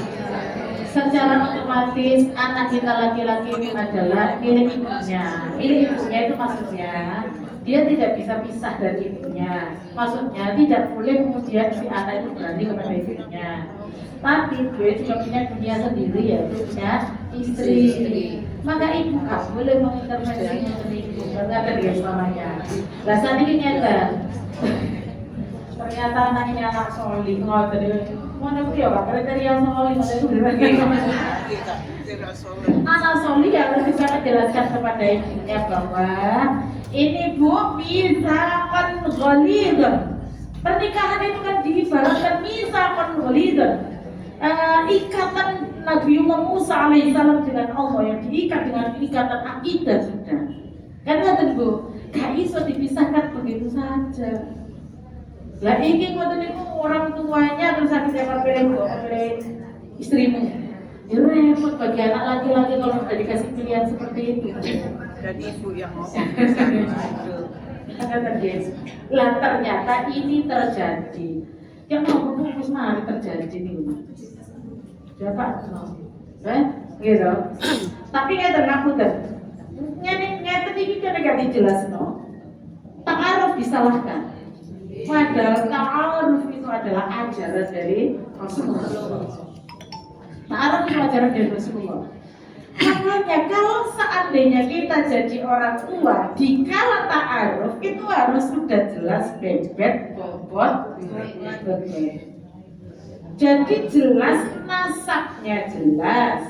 Secara otomatis anak kita laki-laki ini adalah milik ibunya. Milik ibunya itu maksudnya dia tidak bisa pisah dari ibunya. Maksudnya tidak boleh kemudian si anak itu berani kepada ibunya. Tapi gue juga punya dunia sendiri, yaitu punya istri. Maka ibu gak boleh mengintervensi mengenai ibu karena ada dia selamanya. Lah saat ini nyata. Ternyata anak ini anak solih, mana dia pak? Kriteria solih, mana itu lagi? Anak solih harus bisa menjelaskan kepada ibunya bahwa ini bu misalkan ghalidun. Pernikahan itu kan diibaratkan misalkan ghalidun. Ikatan Nabiullah Musa alaihissalam dengan Allah yang diikat dengan ikatan akidah sudah. Karena tentu gak bisa dipisahkan begitu saja. Lah ini orang tuanya terus akhirnya pilih istrimu. Ya repot bagi anak laki-laki kalau sudah dikasih pilihan seperti itu. Dan ibu yang ngomong. Lah ternyata ini terjadi. Yang mau bungkus mari terjadi nih. Siapa? Gitu. Tapi nggak aku tuh. Nyata ini kan agak dijelas no. Ta'aruf disalahkan. Padahal ta'aruf itu adalah ajaran dari Rasulullah. Ta'aruf itu ajaran dari Rasulullah. Makanya kalau seandainya kita jadi orang tua di kala ta'aruf itu harus sudah jelas bebet, bobot, bebet. Jadi jelas nasabnya jelas,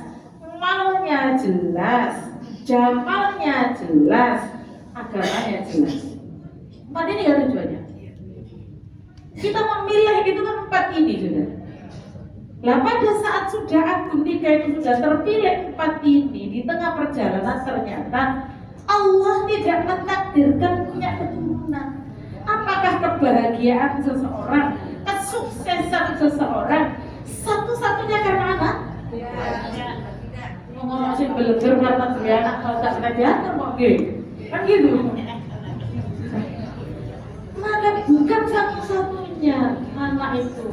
malnya jelas, jamalnya jelas, agamanya jelas. Empat ini kan tujuannya. Kita memilih itu kan 4 ini sudah. Nah pada saat sudah akad nikah itu sudah terpilih 4 ini di tengah perjalanan ternyata Allah tidak mentakdirkan punya keturunan. Apakah kebahagiaan seseorang, kesuksesan seseorang satu-satunya karena anak? Ngomong sih belajar karena dia anak kalau tak diatur kok kan gitu. Maka bukan satu-satunya anak itu.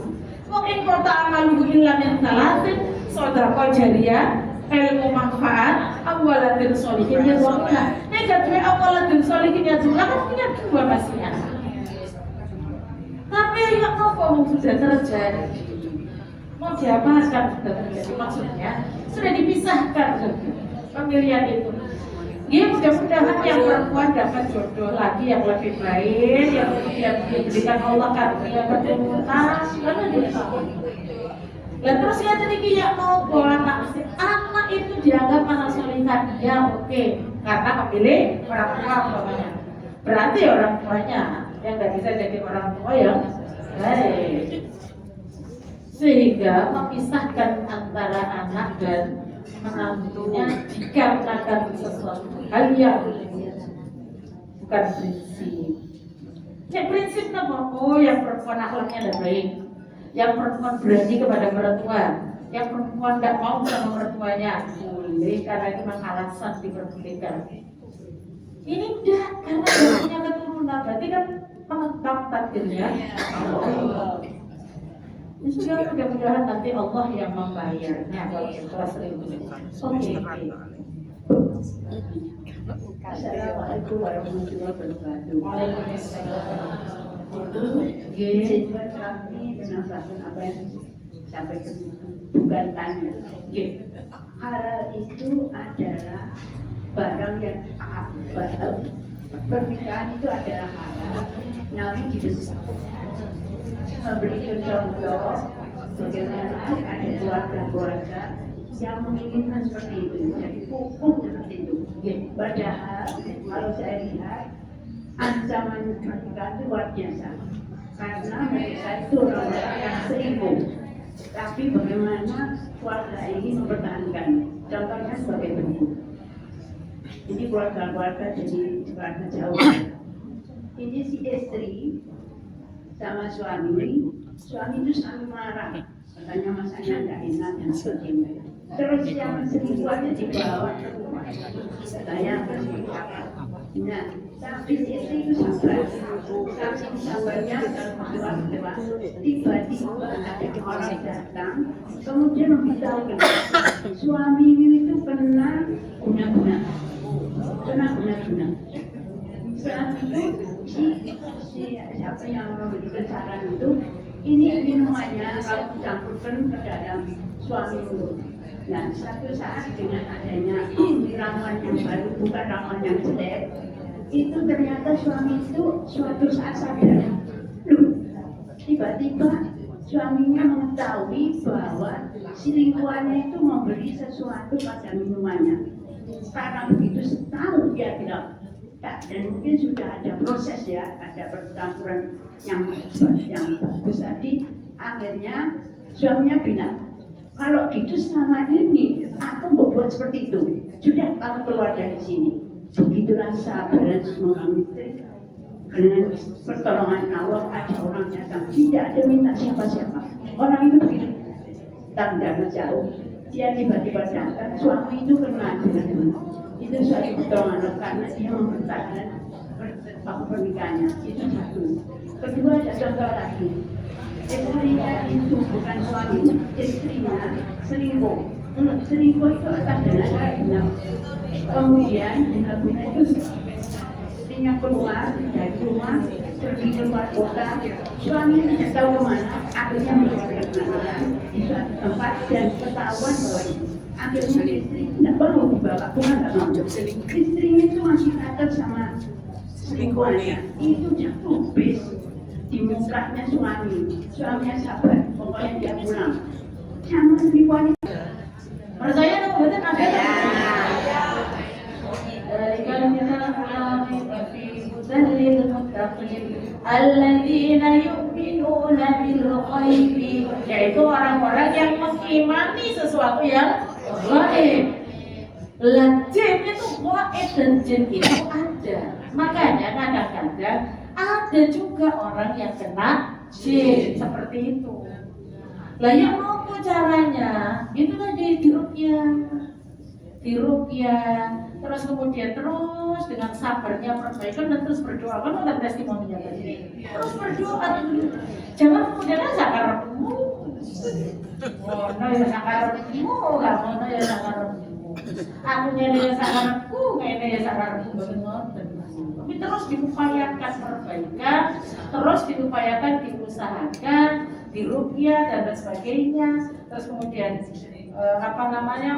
Mungkin kota amalu illa min talatin, sedekah jariyah, ilmu manfaat, awalatin sholihin ya zona. Negatif awalatin sholihin ya zona kan punya dua pastinya. Tapi ya apa sudah terjadi? Mau diapakan sudah terjadi? Maksudnya sudah dipisahkan pemilihan itu. Ya mudah-mudahan yang perempuan dapat jodoh lagi yang lebih baik, yang kemudian diberikan Allah karunia keturunan, karena dia tahu. Dan terus ya tadi ya mau anak itu dianggap anak solihah, ya oke, karena memilih orang tua umpamanya. Berarti orang tuanya yang nggak bisa jadi orang tua yang baik, sehingga memisahkan antara anak dan menantunya dikarenakan sesuatu hal yang bukan prinsip. Prinsip apa? Oh, yang perempuan akhlaknya tidak baik, yang perempuan berani kepada mertua, yang perempuan tidak mau sama mertuanya, boleh karena itu memang alasan diperbolehkan. Ini enggak, karena dia punya keturunan, berarti kan menetap takdirnya Allah. Insya Allah mudah-mudahan nanti Allah yang membayarnya kalau ikhlas itu. Oke. Assalamualaikum warahmatullahi wabarakatuh. Waalaikumsalam. Jadi kami menambahkan apa yang sampai ke bukan tanya. Halal itu adalah barang yang pernikahan itu adalah halal, namun didesak. Memberi contoh bagaimana ada keluarga-keluarga yang menginginkan seperti itu, jadi pupuk seperti itu. Padahal kalau saya lihat ancaman mereka itu luar biasa, karena mereka itu orang-orang yang selingkuh. Tapi bagaimana keluarga ini mempertahankan? Contohnya sebagai berikut. Ini keluarga-keluarga jadi keluarga jauh. Ini si istri sama suami itu selalu marah, katanya masanya nggak enak dan sebagainya. Terus yang selingkuhannya dibawa ke rumah, saya bersikap. Nah, tapi istri itu sabar, tapi sabarnya tiba-tiba ada orang datang, kemudian memberitahu suami itu pernah guna-guna. Setelah itu siapa yang memberikan saran itu, ini minumannya kalau dicampurkan ke dalam suami itu. Nah, satu saat dengan adanya ramuan yang baru, bukan ramuan yang jelek, itu ternyata suami itu suatu saat sadar, tiba-tiba suaminya mengetahui bahwa selingkuhannya itu memberi sesuatu pada minumannya. Karena begitu tahu dia bilang, dan mungkin sudah ada proses ya, ada percampuran yang bagus tadi. Akhirnya suaminya bilang, kalau gitu selama ini aku membuat seperti itu, sudah kamu keluar dari sini. Begitulah sabaran suami istri. Dengan pertolongan Allah ada orang datang, tidak ada minta siapa-siapa. Orang itu begitu tandanya jauh, dia tiba-tiba datang, suami itu kena dengan itu suatu pertolongan karena dia mempertahankan pernikahannya. Itu satu. Kedua ada contoh lagi, istrinya itu bukan suami, istrinya selingkuh. Selingkuh itu atas dasar kemudian benar-benar itu istrinya keluar dari rumah, pergi ke luar kota, suaminya tidak tahu kemana, akhirnya mengeluarkan di suatu tempat dan ketahuan bahwa akhirnya istri tidak perlu dibawa pulang, tidak mau. Istrinya itu masih takut sama selingkuhannya, itu jatuh bis di mukanya suaminya sabar, pokoknya dia pulang. Sama selingkuhannya. Percaya dong, betul ada alladzina yu'minuna bil ghaibi, yaitu orang-orang yang mengimani sesuatu yang gaib. Lah jin itu goib dan jin itu ada. Makanya kadang-kadang ada juga orang yang kena jin seperti itu. Lah yang mau caranya itu tadi diruqyah, terus kemudian terus dengan sabarnya perbaikan dan terus berdoa. Kan ada testimoninya tadi. Terus berdoa dulu. Jangan kemudian sakarepmu. Ono ya sakarepmu, gak ono ya sakarepmu. Aku nyari ya sakarepku, ngene ya sakarepku mboten ngoten. Tapi terus diupayakan perbaikan, terus diupayakan diusahakan, diruqyah dan lain sebagainya. Terus kemudian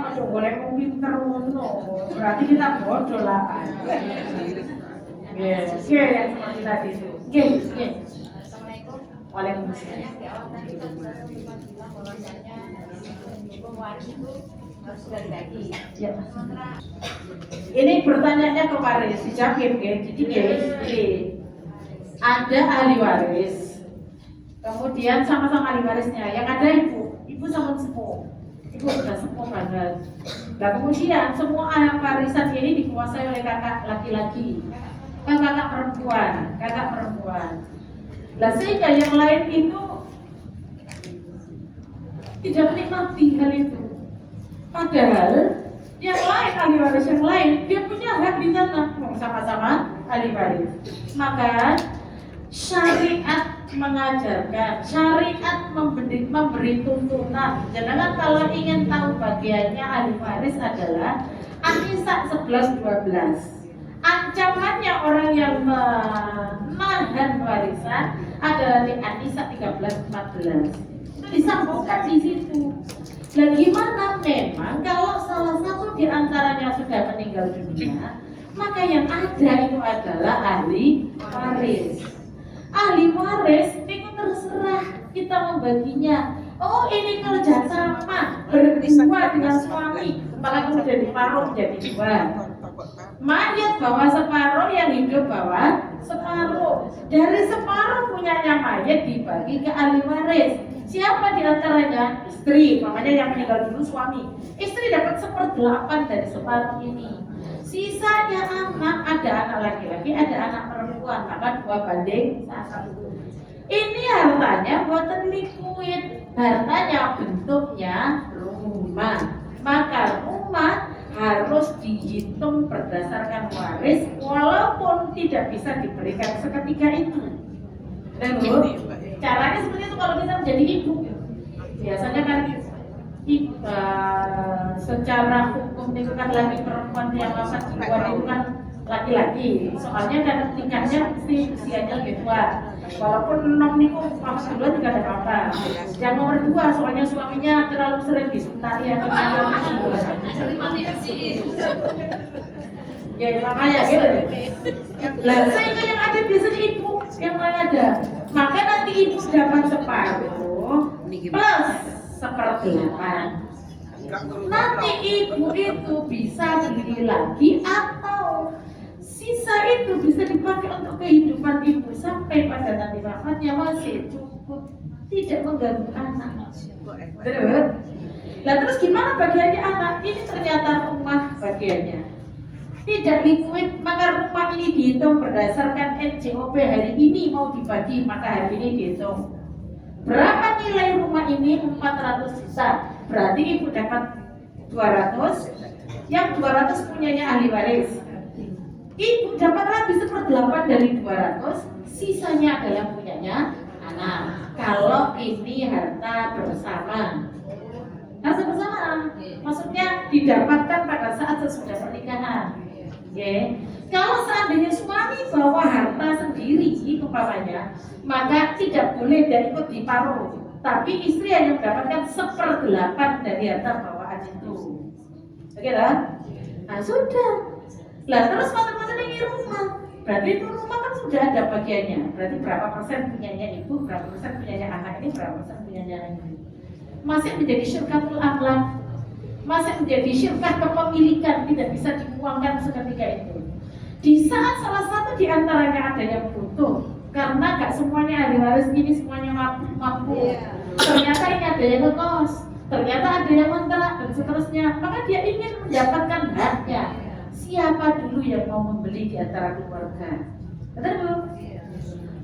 masuk boleh pinter ngono. Berarti kita bodoh lah. Yes, yang seperti tadi itu. Yes. Assalamualaikum. Waalaikumsalam. Harus bagi. Ya. Ini pertanyaannya ke waris, dijawab ya. Jadi ada ahli waris. Kemudian sama-sama ahli warisnya. Yang ada ibu sama sepuh. Ibu sudah sepuh banget. Nah kemudian semua anak warisan ini dikuasai oleh kakak laki-laki, kakak perempuan. Nah sehingga yang lain itu tidak menikmati hal itu. Padahal yang lain ahli waris yang lain dia punya hak di sana, sama-sama ahli waris. Maka syariat mengajarkan, syariat memberi tuntunan. Jangan kalau ingin tahu bagiannya ahli waris adalah An-Nisa 11-12. Ancamannya orang yang menahan warisan adalah di An-Nisa 13-14. Itu disambungkan di situ. Dan gimana memang kalau salah satu di antaranya sudah meninggal dunia, maka yang ada itu adalah ahli waris. Ahli waris itu terserah kita membaginya. Oh ini kerja sama berdua dengan suami, maka kemudian diparuh menjadi dua. Mayat bawa separuh, yang hidup bawa separuh. Dari separuh punyanya mayat dibagi ke ahli waris. Siapa di antaranya? Istri, makanya yang meninggal dulu suami. Istri dapat 1/8 dari separuh ini. Sisanya anak, ada anak laki-laki, ada anak perempuan, maka 2/1. Ini hartanya buatan liquid, hartanya bentuknya rumah. Maka rumah harus dihitung berdasarkan waris, walaupun tidak bisa diberikan seketika itu. Dan caranya seperti itu kalau kita menjadi ibu. Biasanya kan secara hukum itu kan lagi perempuan yang wafat duluan itu kan laki-laki. Soalnya kan nikahnya mesti usianya lebih tua. Walaupun nom niku wafat duluan tidak ada apa-apa. Yang nomor 2 soalnya suaminya terlalu sering disuntai atau ya makanya gitu. Lah sehingga yang ada biasanya ibu yang ada. Maka nanti ibu dapat separuh plus 1/8. Nanti ibu itu bisa beli lagi atau sisa itu bisa dipakai untuk kehidupan ibu sampai pada nanti wafatnya masih cukup, tidak mengganggu anak. Betul? Nah terus gimana bagiannya anak? Ini ternyata rumah bagiannya tidak liquid, maka rumah ini dihitung berdasarkan NJOP hari ini mau dibagi, maka hari ini dihitung. Berapa nilai rumah ini? 400 juta. Berarti ibu dapat 200. Yang 200 punyanya ahli waris. Ibu dapat lagi 1/8 dari 200. Sisanya adalah punyanya anak. Kalau ini harta bersama. Harta bersama maksudnya didapatkan pada saat sesudah pernikahan. Kalau seandainya suami bawa harta sendiri umpamanya, maka tidak boleh dan ikut diparuh. Tapi istri hanya mendapatkan 1/8 dari harta bawaan itu. Oke lah? Nah sudah. Lah terus masing-masing ini rumah. Berarti itu rumah kan sudah ada bagiannya. Berarti berapa persen punyanya ibu, berapa persen punyanya anak ini, berapa persen punyanya anak ini. Masih menjadi syirkatul amlak. Masih menjadi syirkah kepemilikan, tidak bisa diuangkan seketika itu. Di saat salah satu di antaranya ada yang butuh, karena gak semuanya ahli waris ini semuanya mampu. Ternyata ini ada yang ngekos, ternyata ada yang ngontrak dan seterusnya, maka dia ingin mendapatkan hak siapa dulu yang mau membeli di antara keluarga? Betul Bu?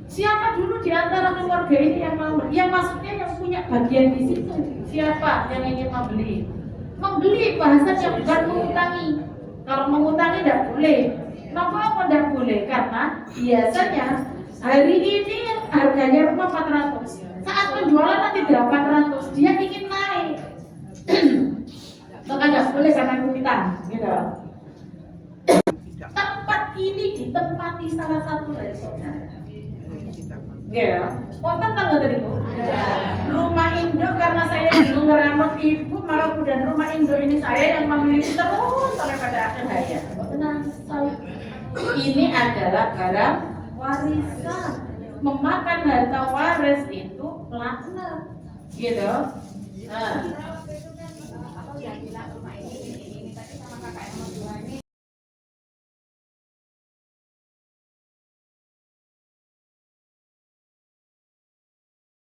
Siapa dulu di antara keluarga ini yang mau? Yang maksudnya yang punya bagian di situ. Siapa yang ingin membeli? Membeli bahasanya bukan mengutangi. Kalau mengutangi tidak boleh. Kenapa tidak boleh? Karena biasanya hari ini harganya rumah 400. Saat penjualan nanti 800, dia ingin naik. Maka nggak boleh karena utang, gitu. Tempat ini ditempati salah satu dari saudara. Ya, konten tanggal tadi Bu. Rumah Indo karena saya dulu ngeramut ibu, malah kemudian rumah Indo ini saya yang memiliki terus sampai pada akhir hayat. Tenang, ini adalah barang warisan. Memakan harta waris itu laknat, gitu. Nah,